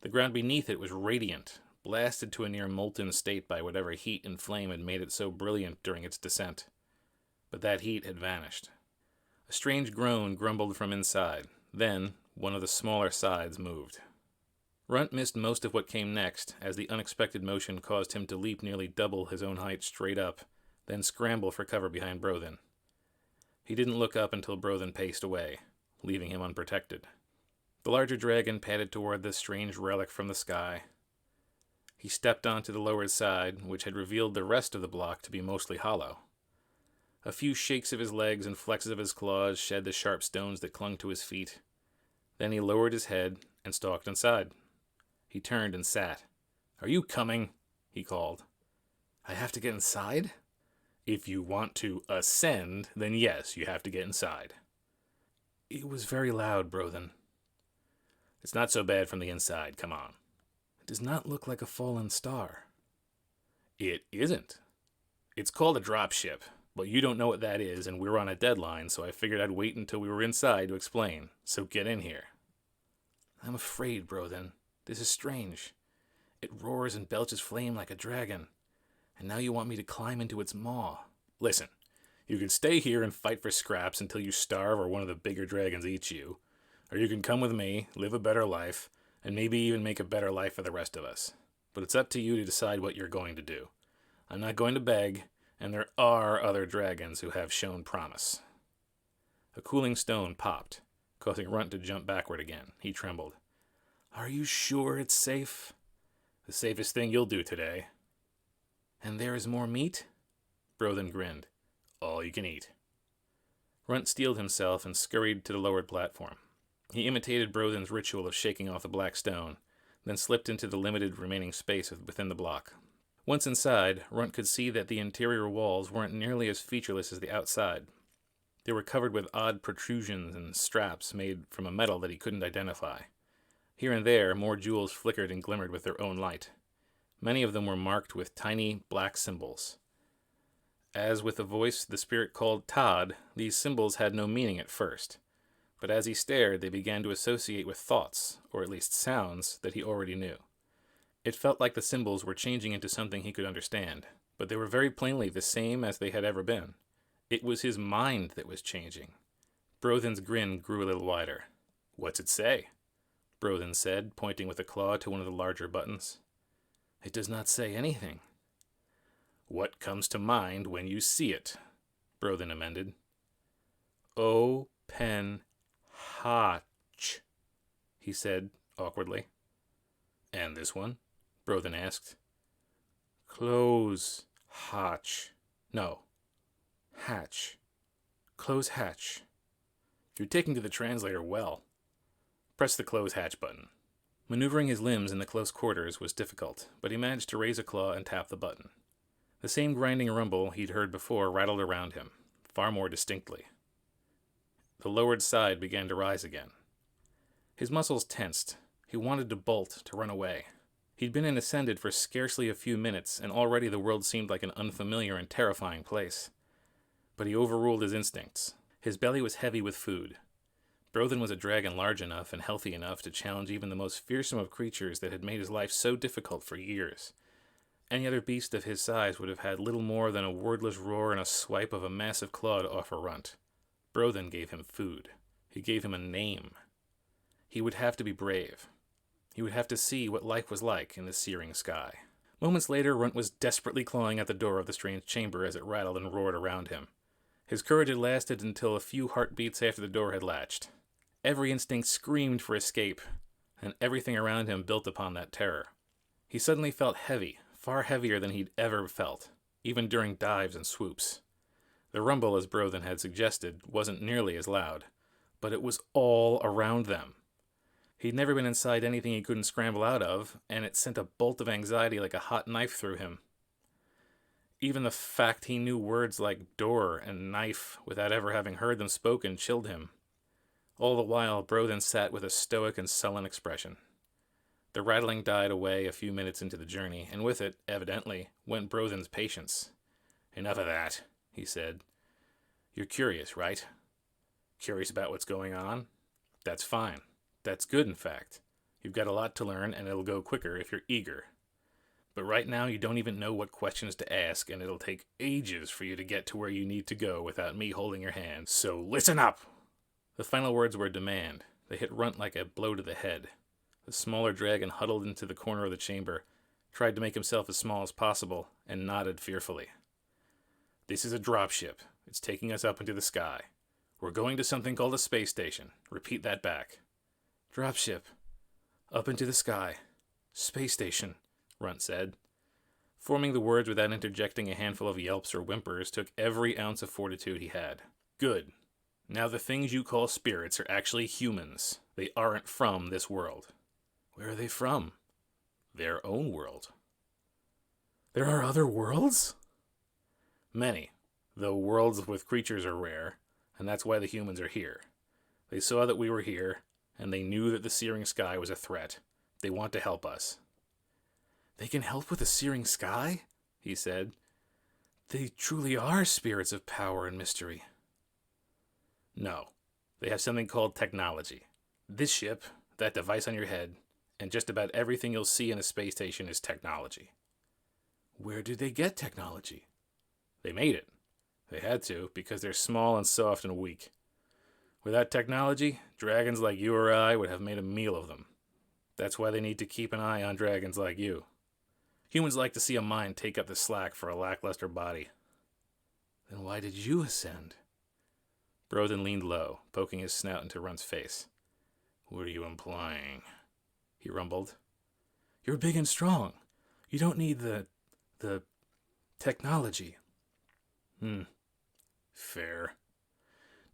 [SPEAKER 1] The ground beneath it was radiant, blasted to a near molten state by whatever heat and flame had made it so brilliant during its descent. But that heat had vanished. A strange groan grumbled from inside. Then, one of the smaller sides moved. Runt missed most of what came next, as the unexpected motion caused him to leap nearly double his own height straight up, then scramble for cover behind Brothen. He didn't look up until Brothen paced away, leaving him unprotected. The larger dragon padded toward this strange relic from the sky. He stepped onto the lowered side, which had revealed the rest of the block to be mostly hollow. A few shakes of his legs and flexes of his claws shed the sharp stones that clung to his feet. Then he lowered his head and stalked inside. He turned and sat. "Are you coming?" he called. "I have to get inside?" "If you want to ascend, then yes, you have to get inside." "It was very loud, Brothen." "It's not so bad from the inside. Come on." "It does not look like a fallen star." "It isn't. It's called a dropship, but you don't know what that is, and we're on a deadline, so I figured I'd wait until we were inside to explain. So get in here." "I'm afraid, Brothen. This is strange. It roars and belches flame like a dragon. And now you want me to climb into its maw." "Listen, you can stay here and fight for scraps until you starve or one of the bigger dragons eats you. Or you can come with me, live a better life, and maybe even make a better life for the rest of us. But it's up to you to decide what you're going to do. I'm not going to beg, and there are other dragons who have shown promise." A cooling stone popped, causing Runt to jump backward again. He trembled. "Are you sure it's safe?" "The safest thing you'll do today." "And there is more meat?" Brothen grinned. "All you can eat." Runt steeled himself and scurried to the lowered platform. He imitated Brothen's ritual of shaking off the black stone, then slipped into the limited remaining space within the block. Once inside, Runt could see that the interior walls weren't nearly as featureless as the outside. They were covered with odd protrusions and straps made from a metal that he couldn't identify. Here and there, more jewels flickered and glimmered with their own light. Many of them were marked with tiny black symbols. As with a voice the spirit called Todd, these symbols had no meaning at first. But as he stared, they began to associate with thoughts, or at least sounds, that he already knew. It felt like the symbols were changing into something he could understand, but they were very plainly the same as they had ever been. It was his mind that was changing. Brothen's grin grew a little wider. "What's it say?" Brothen said, pointing with a claw to one of the larger buttons. "It does not say anything." "What comes to mind when you see it?" Brothen amended. "Open hatch," he said awkwardly. "And this one?" Brothen asked. "Close hatch. No. Hatch. Close hatch." "You're taking to the translator well." Press the close hatch button. Maneuvering his limbs in the close quarters was difficult, but he managed to raise a claw and tap the button. The same grinding rumble he'd heard before rattled around him, far more distinctly. The lowered side began to rise again. His muscles tensed. He wanted to bolt, to run away. He'd been in Ascended for scarcely a few minutes, and already the world seemed like an unfamiliar and terrifying place. But he overruled his instincts. His belly was heavy with food. Brothen was a dragon large enough and healthy enough to challenge even the most fearsome of creatures that had made his life so difficult for years. Any other beast of his size would have had little more than a wordless roar and a swipe of a massive claw to offer Runt. Brothen gave him food. He gave him a name. He would have to be brave. He would have to see what life was like in the searing sky. Moments later, Runt was desperately clawing at the door of the strange chamber as it rattled and roared around him. His courage had lasted until a few heartbeats after the door had latched. Every instinct screamed for escape, and everything around him built upon that terror. He suddenly felt heavy, far heavier than he'd ever felt, even during dives and swoops. The rumble, as Brothen had suggested, wasn't nearly as loud, but it was all around them. He'd never been inside anything he couldn't scramble out of, and it sent a bolt of anxiety like a hot knife through him. Even the fact he knew words like door and knife without ever having heard them spoken chilled him. All the while, Brothen sat with a stoic and sullen expression. The rattling died away a few minutes into the journey, and with it, evidently, went Brothen's patience. "Enough of that," he said. "You're curious, right? Curious about what's going on? That's fine. That's good, in fact. You've got a lot to learn, and it'll go quicker if you're eager. But right now, you don't even know what questions to ask, and it'll take ages for you to get to where you need to go without me holding your hand. So listen up!" The final words were a demand. They hit Runt like a blow to the head. The smaller dragon huddled into the corner of the chamber, tried to make himself as small as possible, and nodded fearfully. "This is a dropship. It's taking us up into the sky. We're going to something called a space station. Repeat that back." "Dropship. Up into the sky. Space station," Runt said. Forming the words without interjecting a handful of yelps or whimpers took every ounce of fortitude he had. "Good. Now the things you call spirits are actually humans. They aren't from this world." "Where are they from?" "Their own world." "There are other worlds?" "Many, though worlds with creatures are rare, and that's why the humans are here. They saw that we were here, and they knew that the searing sky was a threat. They want to help us." "They can help with the searing sky?" he said. "They truly are spirits of power and mystery." "No. They have something called technology. This ship, that device on your head, and just about everything you'll see in a space station is technology." "Where did they get technology?" "They made it. They had to, because they're small and soft and weak. Without technology, dragons like you or I would have made a meal of them. That's why they need to keep an eye on dragons like you. Humans like to see a mind take up the slack for a lackluster body." "Then why did you ascend?" Brothen leaned low, poking his snout into Runt's face. "What are you implying?" he rumbled. "You're big and strong. You don't need the technology." Fair.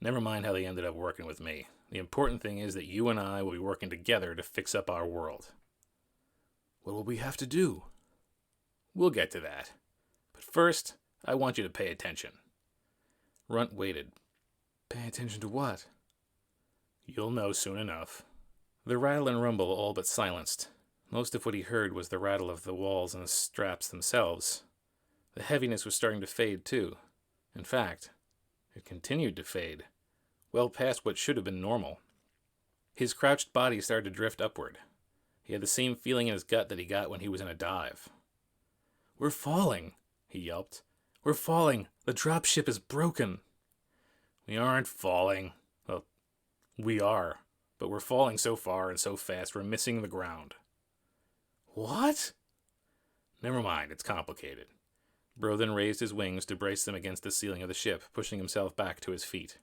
[SPEAKER 1] Never mind how they ended up working with me. The important thing is that you and I will be working together to fix up our world." "What will we have to do?" "We'll get to that. But first, I want you to pay attention." Runt waited. "Pay attention to what?" "You'll know soon enough." The rattle and rumble all but silenced. Most of what he heard was the rattle of the walls and the straps themselves. The heaviness was starting to fade, too. In fact, it continued to fade, well past what should have been normal. His crouched body started to drift upward. He had the same feeling in his gut that he got when he was in a dive. "We're falling," he yelped. "We're falling. The dropship is broken." "We aren't falling. Well, we are, but we're falling so far and so fast we're missing the ground." "What?" "Never mind, it's complicated." Brothen raised his wings to brace them against the ceiling of the ship, pushing himself back to his feet.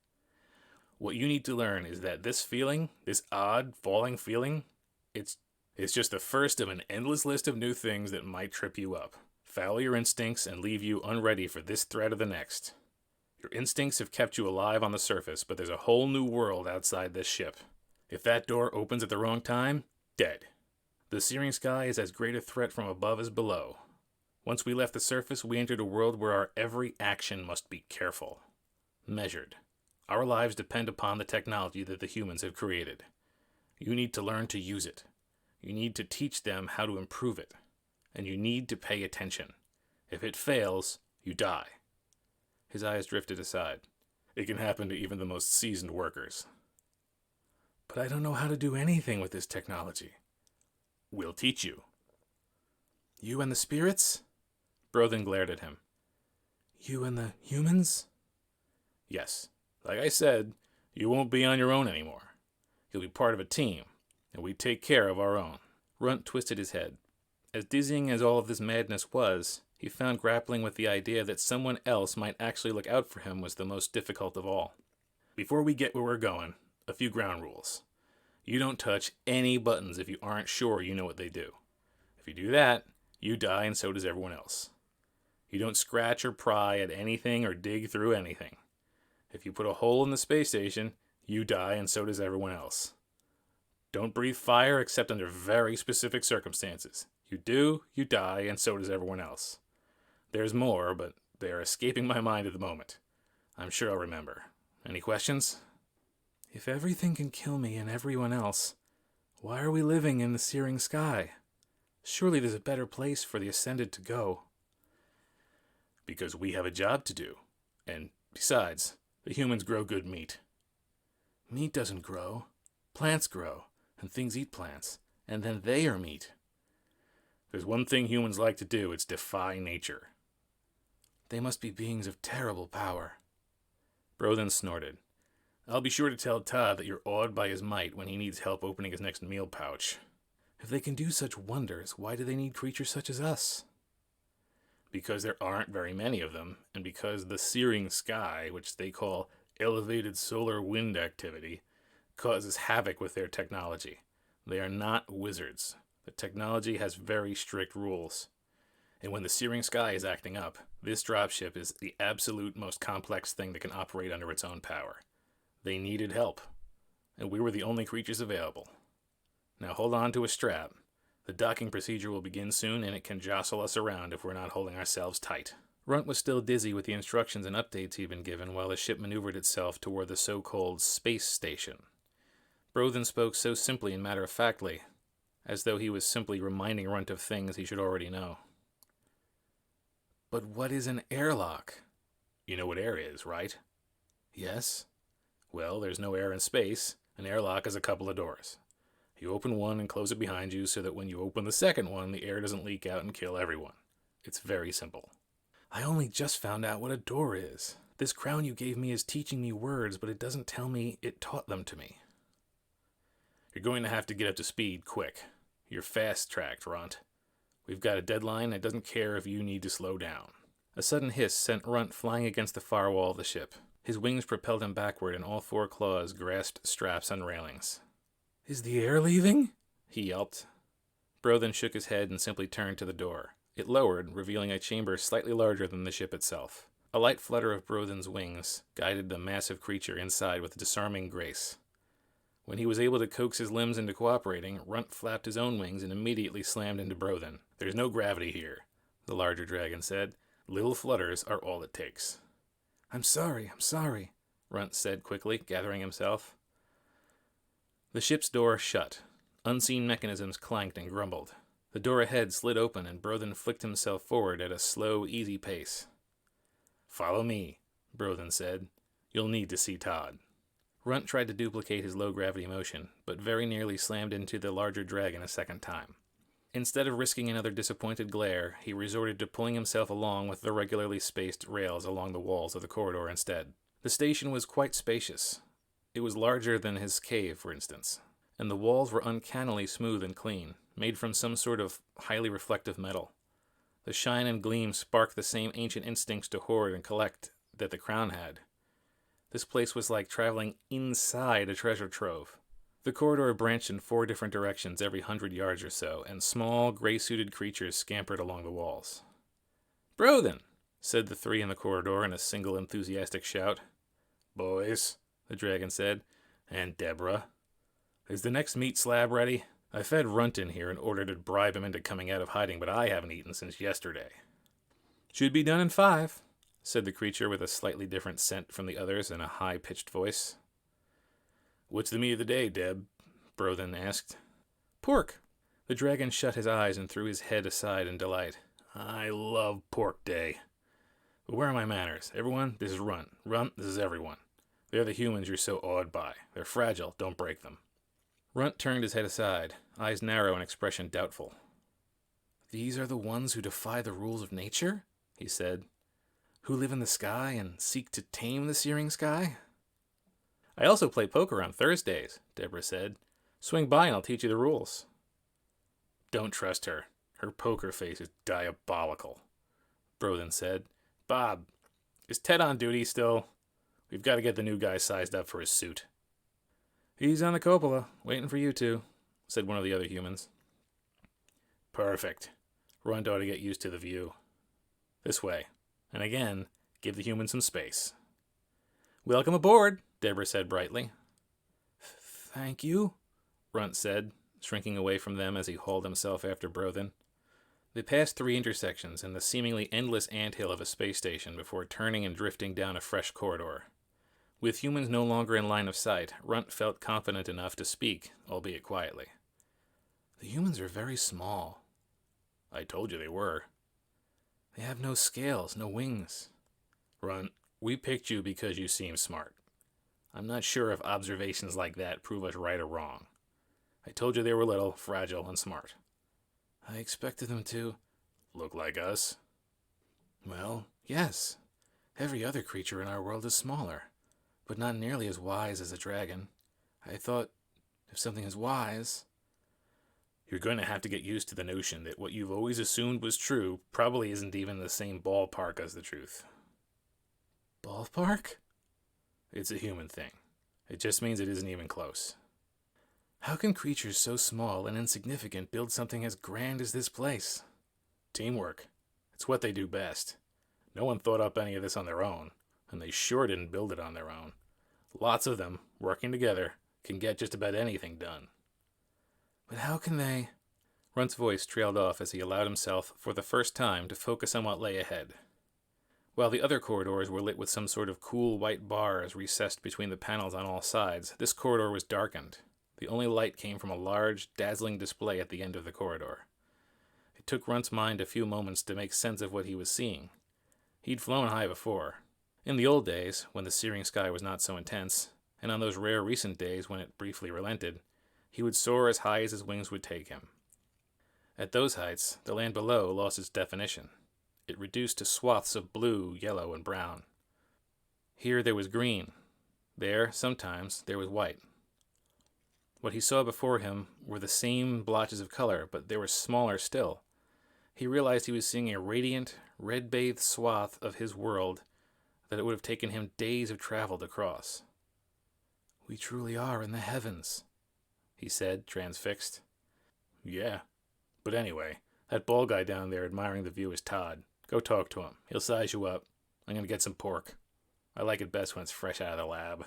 [SPEAKER 1] "What you need to learn is that this feeling, this odd, falling feeling, it's just the first of an endless list of new things that might trip you up, foul your instincts, and leave you unready for this threat or the next. Your instincts have kept you alive on the surface, but there's a whole new world outside this ship. If that door opens at the wrong time, dead. The searing sky is as great a threat from above as below. Once we left the surface, we entered a world where our every action must be careful, measured. Our lives depend upon the technology that the humans have created. You need to learn to use it. You need to teach them how to improve it. And you need to pay attention. If it fails, you die." His eyes drifted aside. "It can happen to even the most seasoned workers." "But I don't know how to do anything with this technology." "We'll teach you." "You and the spirits?" Brothen glared at him. "You and the humans?" "Yes. Like I said, you won't be on your own anymore. You'll be part of a team, and we take care of our own." Runt twisted his head. As dizzying as all of this madness was, He found grappling with the idea that someone else might actually look out for him was the most difficult of all. Before we get where we're going, a few ground rules. You don't touch any buttons if you aren't sure you know what they do. If you do that, you die and so does everyone else. You don't scratch or pry at anything or dig through anything. If you put a hole in the space station, you die and so does everyone else. Don't breathe fire except under very specific circumstances. You do, you die, and so does everyone else. There's more, but they are escaping my mind at the moment. I'm sure I'll remember. Any questions? If everything can kill me and everyone else, why are we living in the searing sky? Surely there's a better place for the Ascended to go. Because we have a job to do. And besides, the humans grow good meat. Meat doesn't grow. Plants grow, and things eat plants, and then they are meat. There's one thing humans like to do, it's defy nature. They must be beings of terrible power. Brothen snorted. I'll be sure to tell Todd that you're awed by his might when he needs help opening his next meal pouch. If they can do such wonders, why do they need creatures such as us? Because there aren't very many of them, and because the searing sky, which they call elevated solar wind activity, causes havoc with their technology. They are not wizards. The technology has very strict rules. And when the searing sky is acting up, this dropship is the absolute most complex thing that can operate under its own power. They needed help, and we were the only creatures available. Now hold on to a strap. The docking procedure will begin soon, and it can jostle us around if we're not holding ourselves tight. Runt was still dizzy with the instructions and updates he'd been given while the ship maneuvered itself toward the so-called space station. Brothen spoke so simply and matter-of-factly, as though he was simply reminding Runt of things he should already know. But what is an airlock? You know what air is, right? Yes. Well, there's no air in space. An airlock is a couple of doors. You open one and close it behind you so that when you open the second one, the air doesn't leak out and kill everyone. It's very simple. I only just found out what a door is. This crown you gave me is teaching me words, but it doesn't tell me it taught them to me. You're going to have to get up to speed quick. You're fast-tracked, Runt. We've got a deadline and it doesn't care if you need to slow down. A sudden hiss sent Runt flying against the far wall of the ship. His wings propelled him backward and all four claws grasped straps and railings. Is the air leaving? He yelped. Brothen shook his head and simply turned to the door. It lowered, revealing a chamber slightly larger than the ship itself. A light flutter of Brothen's wings guided the massive creature inside with disarming grace. When he was able to coax his limbs into cooperating, Runt flapped his own wings and immediately slammed into Brothen. There's no gravity here, the larger dragon said. Little flutters are all it takes. I'm sorry, Runt said quickly, gathering himself. The ship's door shut. Unseen mechanisms clanked and grumbled. The door ahead slid open and Brothen flicked himself forward at a slow, easy pace. Follow me, Brothen said. You'll need to see Todd. Runt tried to duplicate his low-gravity motion, but very nearly slammed into the larger dragon a second time. Instead of risking another disappointed glare, he resorted to pulling himself along with the regularly spaced rails along the walls of the corridor instead. The station was quite spacious. It was larger than his cave, for instance, and the walls were uncannily smooth and clean, made from some sort of highly reflective metal. The shine and gleam sparked the same ancient instincts to hoard and collect that the crown had. This place was like traveling inside a treasure trove. The corridor branched in 4 different directions every 100 yards or so, and small, gray-suited creatures scampered along the walls. Brothen, said the 3 in the corridor in a single enthusiastic shout. Boys, the dragon said, and Deborah. Is the next meat slab ready? I fed Runt in here in order to bribe him into coming out of hiding, but I haven't eaten since yesterday. Should be done in 5, said the creature with a slightly different scent from the others in a high-pitched voice. What's the meat of the day, Deb? Brothen asked. Pork. The dragon shut his eyes and threw his head aside in delight. I love pork day. But where are my manners? Everyone, this is Runt. Runt, this is everyone. They're the humans you're so awed by. They're fragile, don't break them. Runt turned his head aside, eyes narrow and expression doubtful. These are the ones who defy the rules of nature? He said. Who live in the sky and seek to tame the searing sky? I also play poker on Thursdays, Deborah said. Swing by and I'll teach you the rules. Don't trust her. Her poker face is diabolical. Brothen said. Bob, is Ted on duty still? We've got to get the new guy sized up for his suit. He's on the cupola, waiting for you two, said one of the other humans. Perfect. Runt ought to get used to the view. This way. And again, give the humans some space. Welcome aboard, Deborah said brightly. Thank you, Runt said, shrinking away from them as he hauled himself after Brothen. They passed 3 intersections and the seemingly endless anthill of a space station before turning and drifting down a fresh corridor. With humans no longer in line of sight, Runt felt confident enough to speak, albeit quietly. The humans are very small. I told you they were. They have no scales, no wings. Runt, we picked you because you seem smart. I'm not sure if observations like that prove us right or wrong. I told you they were little, fragile, and smart. I expected them to look like us. Well, yes. Every other creature in our world is smaller, but not nearly as wise as a dragon. I thought, if something is wise... You're going to have to get used to the notion that what you've always assumed was true probably isn't even the same ballpark as the truth. Ballpark? It's a human thing. It just means it isn't even close. How can creatures so small and insignificant build something as grand as this place? Teamwork. It's what they do best. No one thought up any of this on their own, and they sure didn't build it on their own. Lots of them, working together, can get just about anything done. But how can they... Runt's voice trailed off as he allowed himself, for the first time, to focus on what lay ahead. While the other corridors were lit with some sort of cool white bars recessed between the panels on all sides, this corridor was darkened. The only light came from a large, dazzling display at the end of the corridor. It took Runt's mind a few moments to make sense of what he was seeing. He'd flown high before. In the old days, when the searing sky was not so intense, and on those rare recent days when it briefly relented, he would soar as high as his wings would take him. At those heights, the land below lost its definition. It reduced to swaths of blue, yellow, and brown. Here there was green. There, sometimes, there was white. What he saw before him were the same blotches of color, but they were smaller still. He realized he was seeing a radiant, red-bathed swath of his world that it would have taken him days of travel to cross. We truly are in the heavens, he said, transfixed. Yeah. But anyway, that bald guy down there admiring the view is Todd. Go talk to him. He'll size you up. I'm going to get some pork. I like it best when it's fresh out of the lab.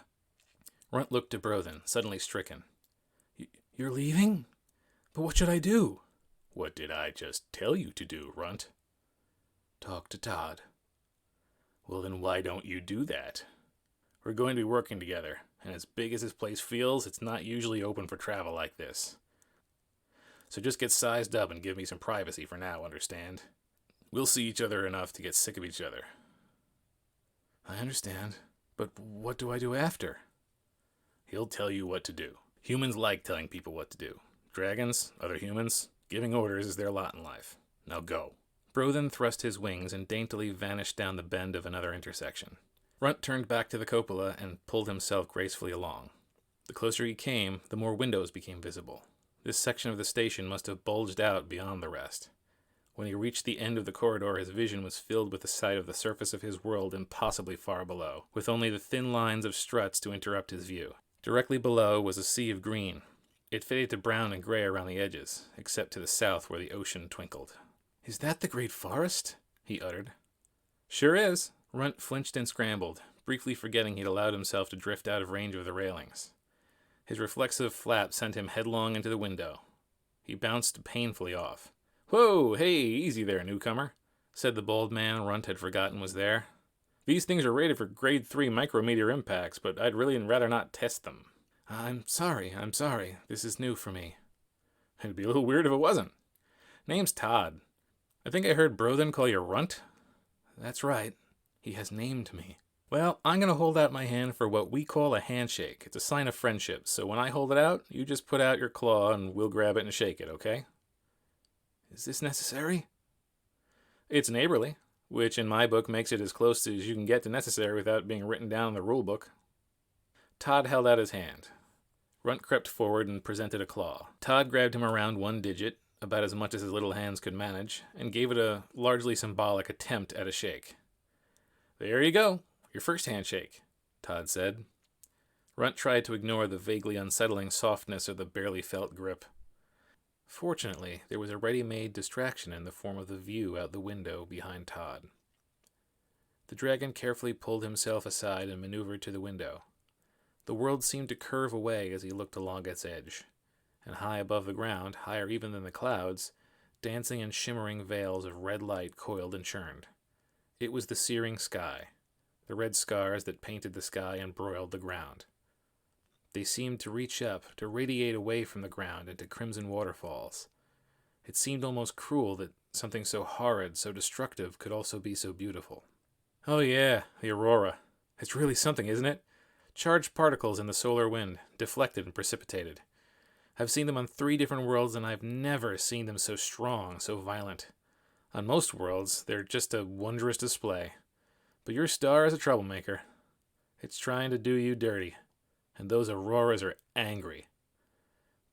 [SPEAKER 1] Runt looked to Brothen, suddenly stricken. You're leaving? But what should I do? What did I just tell you to do, Runt? Talk to Todd. Well, then why don't you do that? We're going to be working together, and as big as this place feels, it's not usually open for travel like this. So just get sized up and give me some privacy for now, understand? We'll see each other enough to get sick of each other. I understand, but what do I do after? He'll tell you what to do. Humans like telling people what to do. Dragons, other humans, giving orders is their lot in life. Now go. Brothen thrust his wings and daintily vanished down the bend of another intersection. Runt turned back to the cupola and pulled himself gracefully along. The closer he came, the more windows became visible. This section of the station must have bulged out beyond the rest. When he reached the end of the corridor, his vision was filled with the sight of the surface of his world impossibly far below, with only the thin lines of struts to interrupt his view. Directly below was a sea of green. It faded to brown and gray around the edges, except to the south where the ocean twinkled. Is that the great forest? He uttered. Sure is. Runt flinched and scrambled, briefly forgetting he'd allowed himself to drift out of range of the railings. His reflexive flap sent him headlong into the window. He bounced painfully off. Whoa, hey, easy there, newcomer, said the bald man Runt had forgotten was there. These things are rated for grade 3 micrometeor impacts, but I'd really rather not test them. I'm sorry. This is new for me. It'd be a little weird if it wasn't. Name's Todd. I think I heard Brothen call you Runt? That's right. He has named me. Well, I'm going to hold out my hand for what we call a handshake. It's a sign of friendship, so when I hold it out, you just put out your claw and we'll grab it and shake it, okay? Is this necessary? It's neighborly, which in my book makes it as close as you can get to necessary without being written down in the rule book. Todd held out his hand. Runt crept forward and presented a claw. Todd grabbed him around one digit, about as much as his little hands could manage, and gave it a largely symbolic attempt at a shake. "There you go, your first handshake," Todd said. Runt tried to ignore the vaguely unsettling softness of the barely felt grip. Fortunately, there was a ready-made distraction in the form of the view out the window behind Todd. The dragon carefully pulled himself aside and maneuvered to the window. The world seemed to curve away as he looked along its edge, and high above the ground, higher even than the clouds, dancing in shimmering veils of red light coiled and churned. It was the searing sky, the red scars that painted the sky and broiled the ground. They seemed to reach up, to radiate away from the ground into crimson waterfalls. It seemed almost cruel that something so horrid, so destructive, could also be so beautiful. Oh yeah, the aurora. It's really something, isn't it? Charged particles in the solar wind, deflected and precipitated. I've seen them on 3 different worlds, and I've never seen them so strong, so violent. On most worlds, they're just a wondrous display. But your star is a troublemaker. It's trying to do you dirty, and those auroras are angry.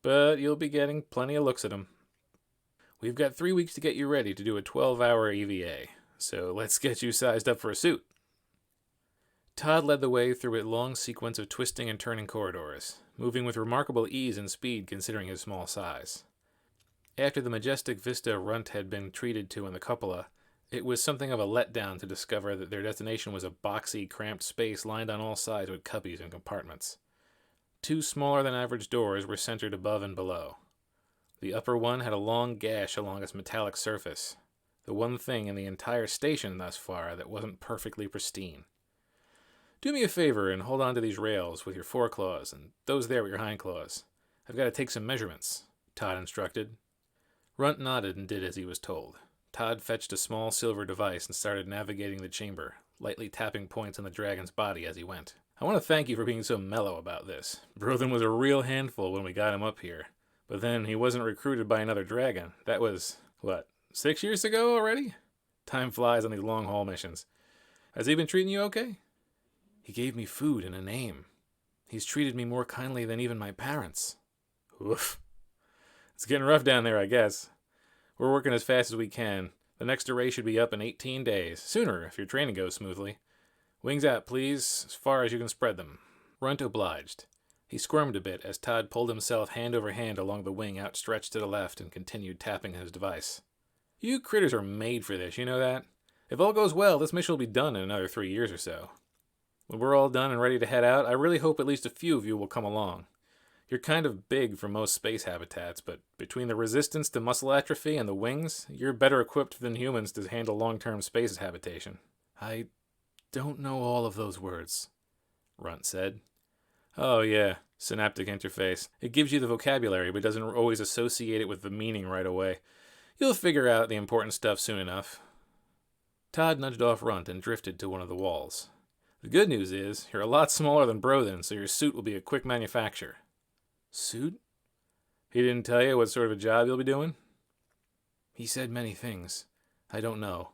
[SPEAKER 1] But you'll be getting plenty of looks at them. We've got 3 weeks to get you ready to do a 12-hour EVA, so let's get you sized up for a suit. Todd led the way through a long sequence of twisting and turning corridors, moving with remarkable ease and speed considering his small size. After the majestic vista Runt had been treated to in the cupola, it was something of a letdown to discover that their destination was a boxy, cramped space lined on all sides with cubbies and compartments. 2 smaller-than-average doors were centered above and below. The upper one had a long gash along its metallic surface, the one thing in the entire station thus far that wasn't perfectly pristine. "Do me a favor and hold on to these rails with your foreclaws, and those there with your hindclaws. I've got to take some measurements," Todd instructed. Runt nodded and did as he was told. Todd fetched a small silver device and started navigating the chamber, lightly tapping points on the dragon's body as he went. "I want to thank you for being so mellow about this. Brothen was a real handful when we got him up here. But then he wasn't recruited by another dragon. That was, 6 years ago already? Time flies on these long-haul missions. Has he been treating you okay?" "He gave me food and a name. He's treated me more kindly than even my parents." "Oof. It's getting rough down there, I guess. We're working as fast as we can. The next array should be up in 18 days. Sooner, if your training goes smoothly. Wings out, please, as far as you can spread them." Runt obliged. He squirmed a bit as Todd pulled himself hand over hand along the wing outstretched to the left and continued tapping his device. "You critters are made for this, you know that? If all goes well, this mission will be done in another 3 years or so. When we're all done and ready to head out, I really hope at least a few of you will come along. You're kind of big for most space habitats, but between the resistance to muscle atrophy and the wings, you're better equipped than humans to handle long-term space habitation." "I don't know all of those words," Runt said. "Oh yeah, synaptic interface. It gives you the vocabulary, but doesn't always associate it with the meaning right away. You'll figure out the important stuff soon enough." Todd nudged off Runt and drifted to one of the walls. "The good news is, you're a lot smaller than Brothen, so your suit will be a quick manufacture." "Suit?" "He didn't tell you what sort of a job you'll be doing?" "He said many things. I don't know.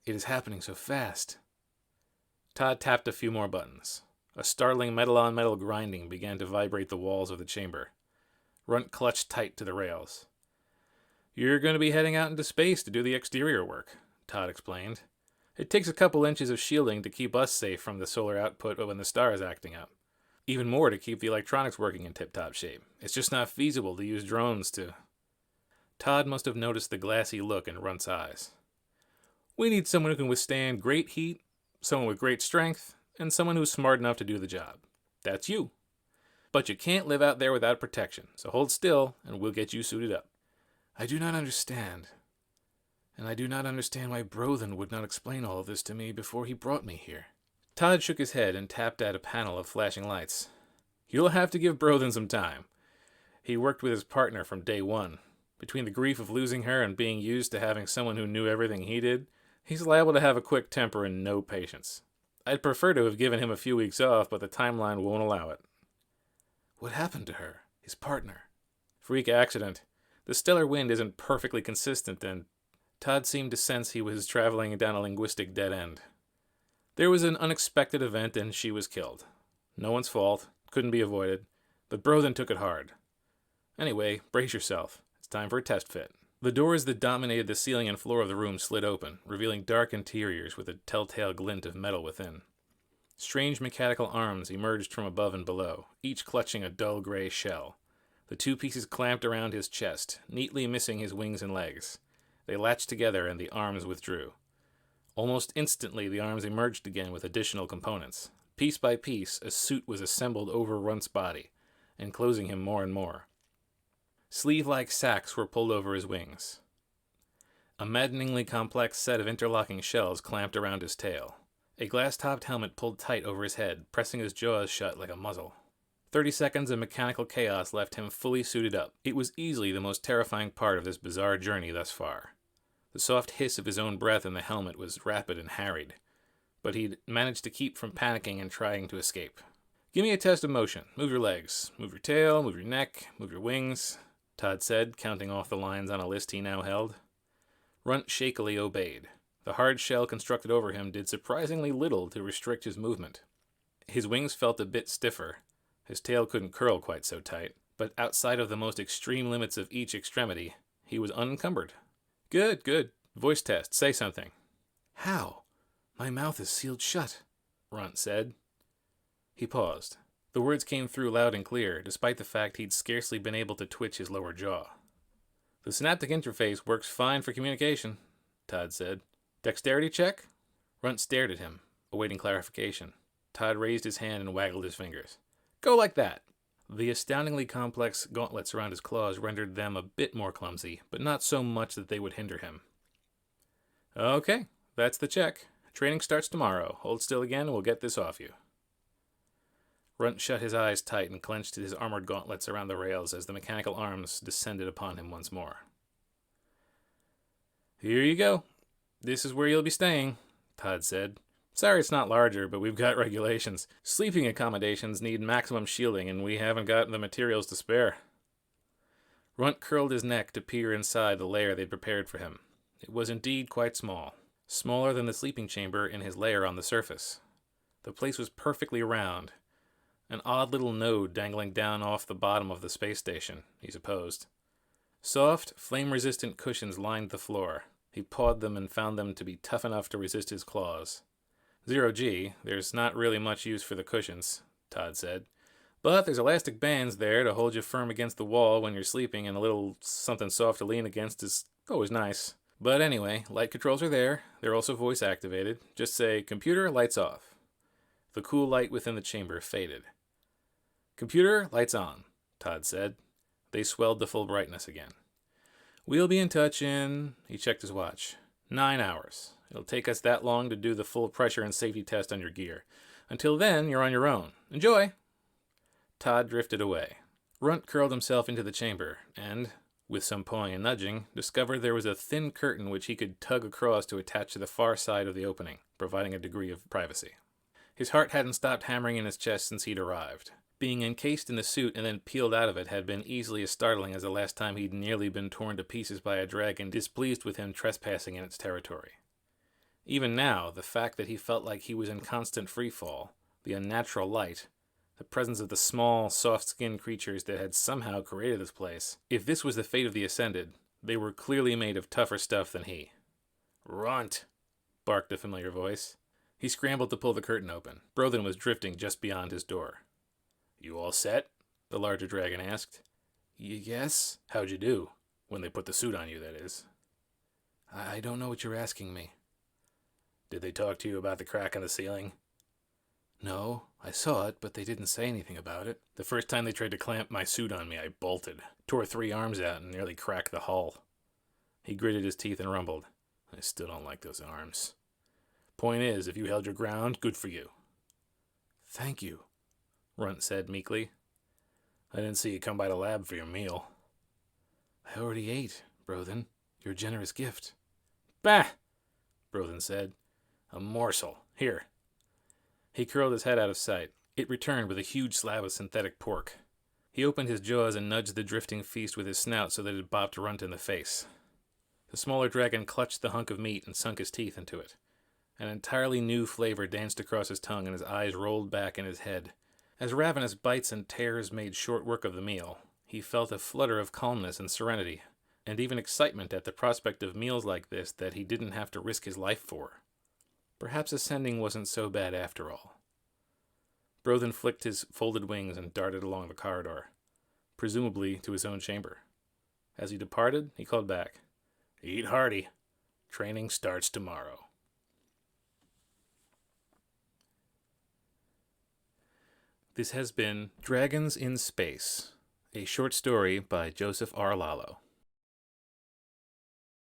[SPEAKER 1] It is happening so fast." Todd tapped a few more buttons. A startling metal-on-metal grinding began to vibrate the walls of the chamber. Runt clutched tight to the rails. "You're going to be heading out into space to do the exterior work," Todd explained. "It takes a couple inches of shielding to keep us safe from the solar output when the star is acting up. Even more to keep the electronics working in tip-top shape. It's just not feasible to use drones to..." Todd must have noticed the glassy look in Runt's eyes. "We need someone who can withstand great heat, someone with great strength, and someone who's smart enough to do the job. That's you. But you can't live out there without protection, so hold still, and we'll get you suited up." "I do not understand. And I do not understand why Brothen would not explain all of this to me before he brought me here." Todd shook his head and tapped at a panel of flashing lights. "You'll have to give Brothen some time. He worked with his partner from day one. Between the grief of losing her and being used to having someone who knew everything he did, he's liable to have a quick temper and no patience. I'd prefer to have given him a few weeks off, but the timeline won't allow it." "What happened to her? His partner?" "Freak accident. The stellar wind isn't perfectly consistent, and..." Todd seemed to sense he was traveling down a linguistic dead end. "There was an unexpected event, and she was killed. No one's fault. Couldn't be avoided. But Brothen took it hard. Anyway, brace yourself. It's time for a test fit." The doors that dominated the ceiling and floor of the room slid open, revealing dark interiors with a telltale glint of metal within. Strange mechanical arms emerged from above and below, each clutching a dull gray shell. The two pieces clamped around his chest, neatly missing his wings and legs. They latched together and the arms withdrew. Almost instantly, the arms emerged again with additional components. Piece by piece, a suit was assembled over Runt's body, enclosing him more and more. Sleeve-like sacks were pulled over his wings. A maddeningly complex set of interlocking shells clamped around his tail. A glass-topped helmet pulled tight over his head, pressing his jaws shut like a muzzle. 30 seconds of mechanical chaos left him fully suited up. It was easily the most terrifying part of this bizarre journey thus far. The soft hiss of his own breath in the helmet was rapid and harried, but he'd managed to keep from panicking and trying to escape. "Give me a test of motion. Move your legs. Move your tail, move your neck, move your wings," Todd said, counting off the lines on a list he now held. Runt shakily obeyed. The hard shell constructed over him did surprisingly little to restrict his movement. His wings felt a bit stiffer. His tail couldn't curl quite so tight, but outside of the most extreme limits of each extremity, he was unencumbered. "Good, good. Voice test. Say something." "How? My mouth is sealed shut," Runt said. He paused. The words came through loud and clear, despite the fact he'd scarcely been able to twitch his lower jaw. "The synaptic interface works fine for communication," Todd said. "Dexterity check?" Runt stared at him, awaiting clarification. Todd raised his hand and waggled his fingers. "Go like that." The astoundingly complex gauntlets around his claws rendered them a bit more clumsy, but not so much that they would hinder him. "Okay, that's the check. Training starts tomorrow. Hold still again and we'll get this off you." Runt shut his eyes tight and clenched his armored gauntlets around the rails as the mechanical arms descended upon him once more. "Here you go. This is where you'll be staying," Todd said. "Sorry it's not larger, but we've got regulations. Sleeping accommodations need maximum shielding, and we haven't got the materials to spare." Runt curled his neck to peer inside the lair they'd prepared for him. It was indeed quite small, smaller than the sleeping chamber in his lair on the surface. The place was perfectly round, an odd little node dangling down off the bottom of the space station, he supposed. Soft, flame-resistant cushions lined the floor. He pawed them and found them to be tough enough to resist his claws. "0G, there's not really much use for the cushions," Todd said. "But there's elastic bands there to hold you firm against the wall when you're sleeping, and a little something soft to lean against is always nice. But anyway, light controls are there. They're also voice-activated. Just say, 'Computer, lights off.'" The cool light within the chamber faded. "Computer, lights on," Todd said. They swelled to full brightness again. "We'll be in touch in," he checked his watch, 9 hours. It'll take us that long to do the full pressure and safety test on your gear. Until then, you're on your own. Enjoy!" Todd drifted away. Runt curled himself into the chamber, and, with some pawing and nudging, discovered there was a thin curtain which he could tug across to attach to the far side of the opening, providing a degree of privacy. His heart hadn't stopped hammering in his chest since he'd arrived. Being encased in the suit and then peeled out of it had been easily as startling as the last time he'd nearly been torn to pieces by a dragon displeased with him trespassing in its territory. Even now, the fact that he felt like he was in constant freefall, the unnatural light, the presence of the small, soft-skinned creatures that had somehow created this place. If this was the fate of the Ascended, they were clearly made of tougher stuff than he. "Runt!" barked a familiar voice. He scrambled to pull the curtain open. Brothen was drifting just beyond his door. "You all set?" the larger dragon asked. "Yes." "How'd you do? When they put the suit on you, that is." "I don't know what you're asking me." "Did they talk to you about the crack in the ceiling?" "No, I saw it, but they didn't say anything about it. The first time they tried to clamp my suit on me, I bolted, tore 3 arms out, and nearly cracked the hull." He gritted his teeth and rumbled. "I still don't like those arms. Point is, if you held your ground, good for you." "Thank you," Runt said meekly. "I didn't see you come by the lab for your meal." "I already ate, Brothen. Your generous gift." "Bah!" Brothen said. "A morsel. Here." He curled his head out of sight. It returned with a huge slab of synthetic pork. He opened his jaws and nudged the drifting feast with his snout so that it bopped Runt in the face. The smaller dragon clutched the hunk of meat and sunk his teeth into it. An entirely new flavor danced across his tongue and his eyes rolled back in his head. As ravenous bites and tears made short work of the meal, he felt a flutter of calmness and serenity, and even excitement at the prospect of meals like this that he didn't have to risk his life for. Perhaps ascending wasn't so bad after all. Brothen flicked his folded wings and darted along the corridor, presumably to his own chamber. As he departed, he called back, "Eat hearty. Training starts tomorrow." This has been Dragons in Space, a short story by Joseph R. Lallo.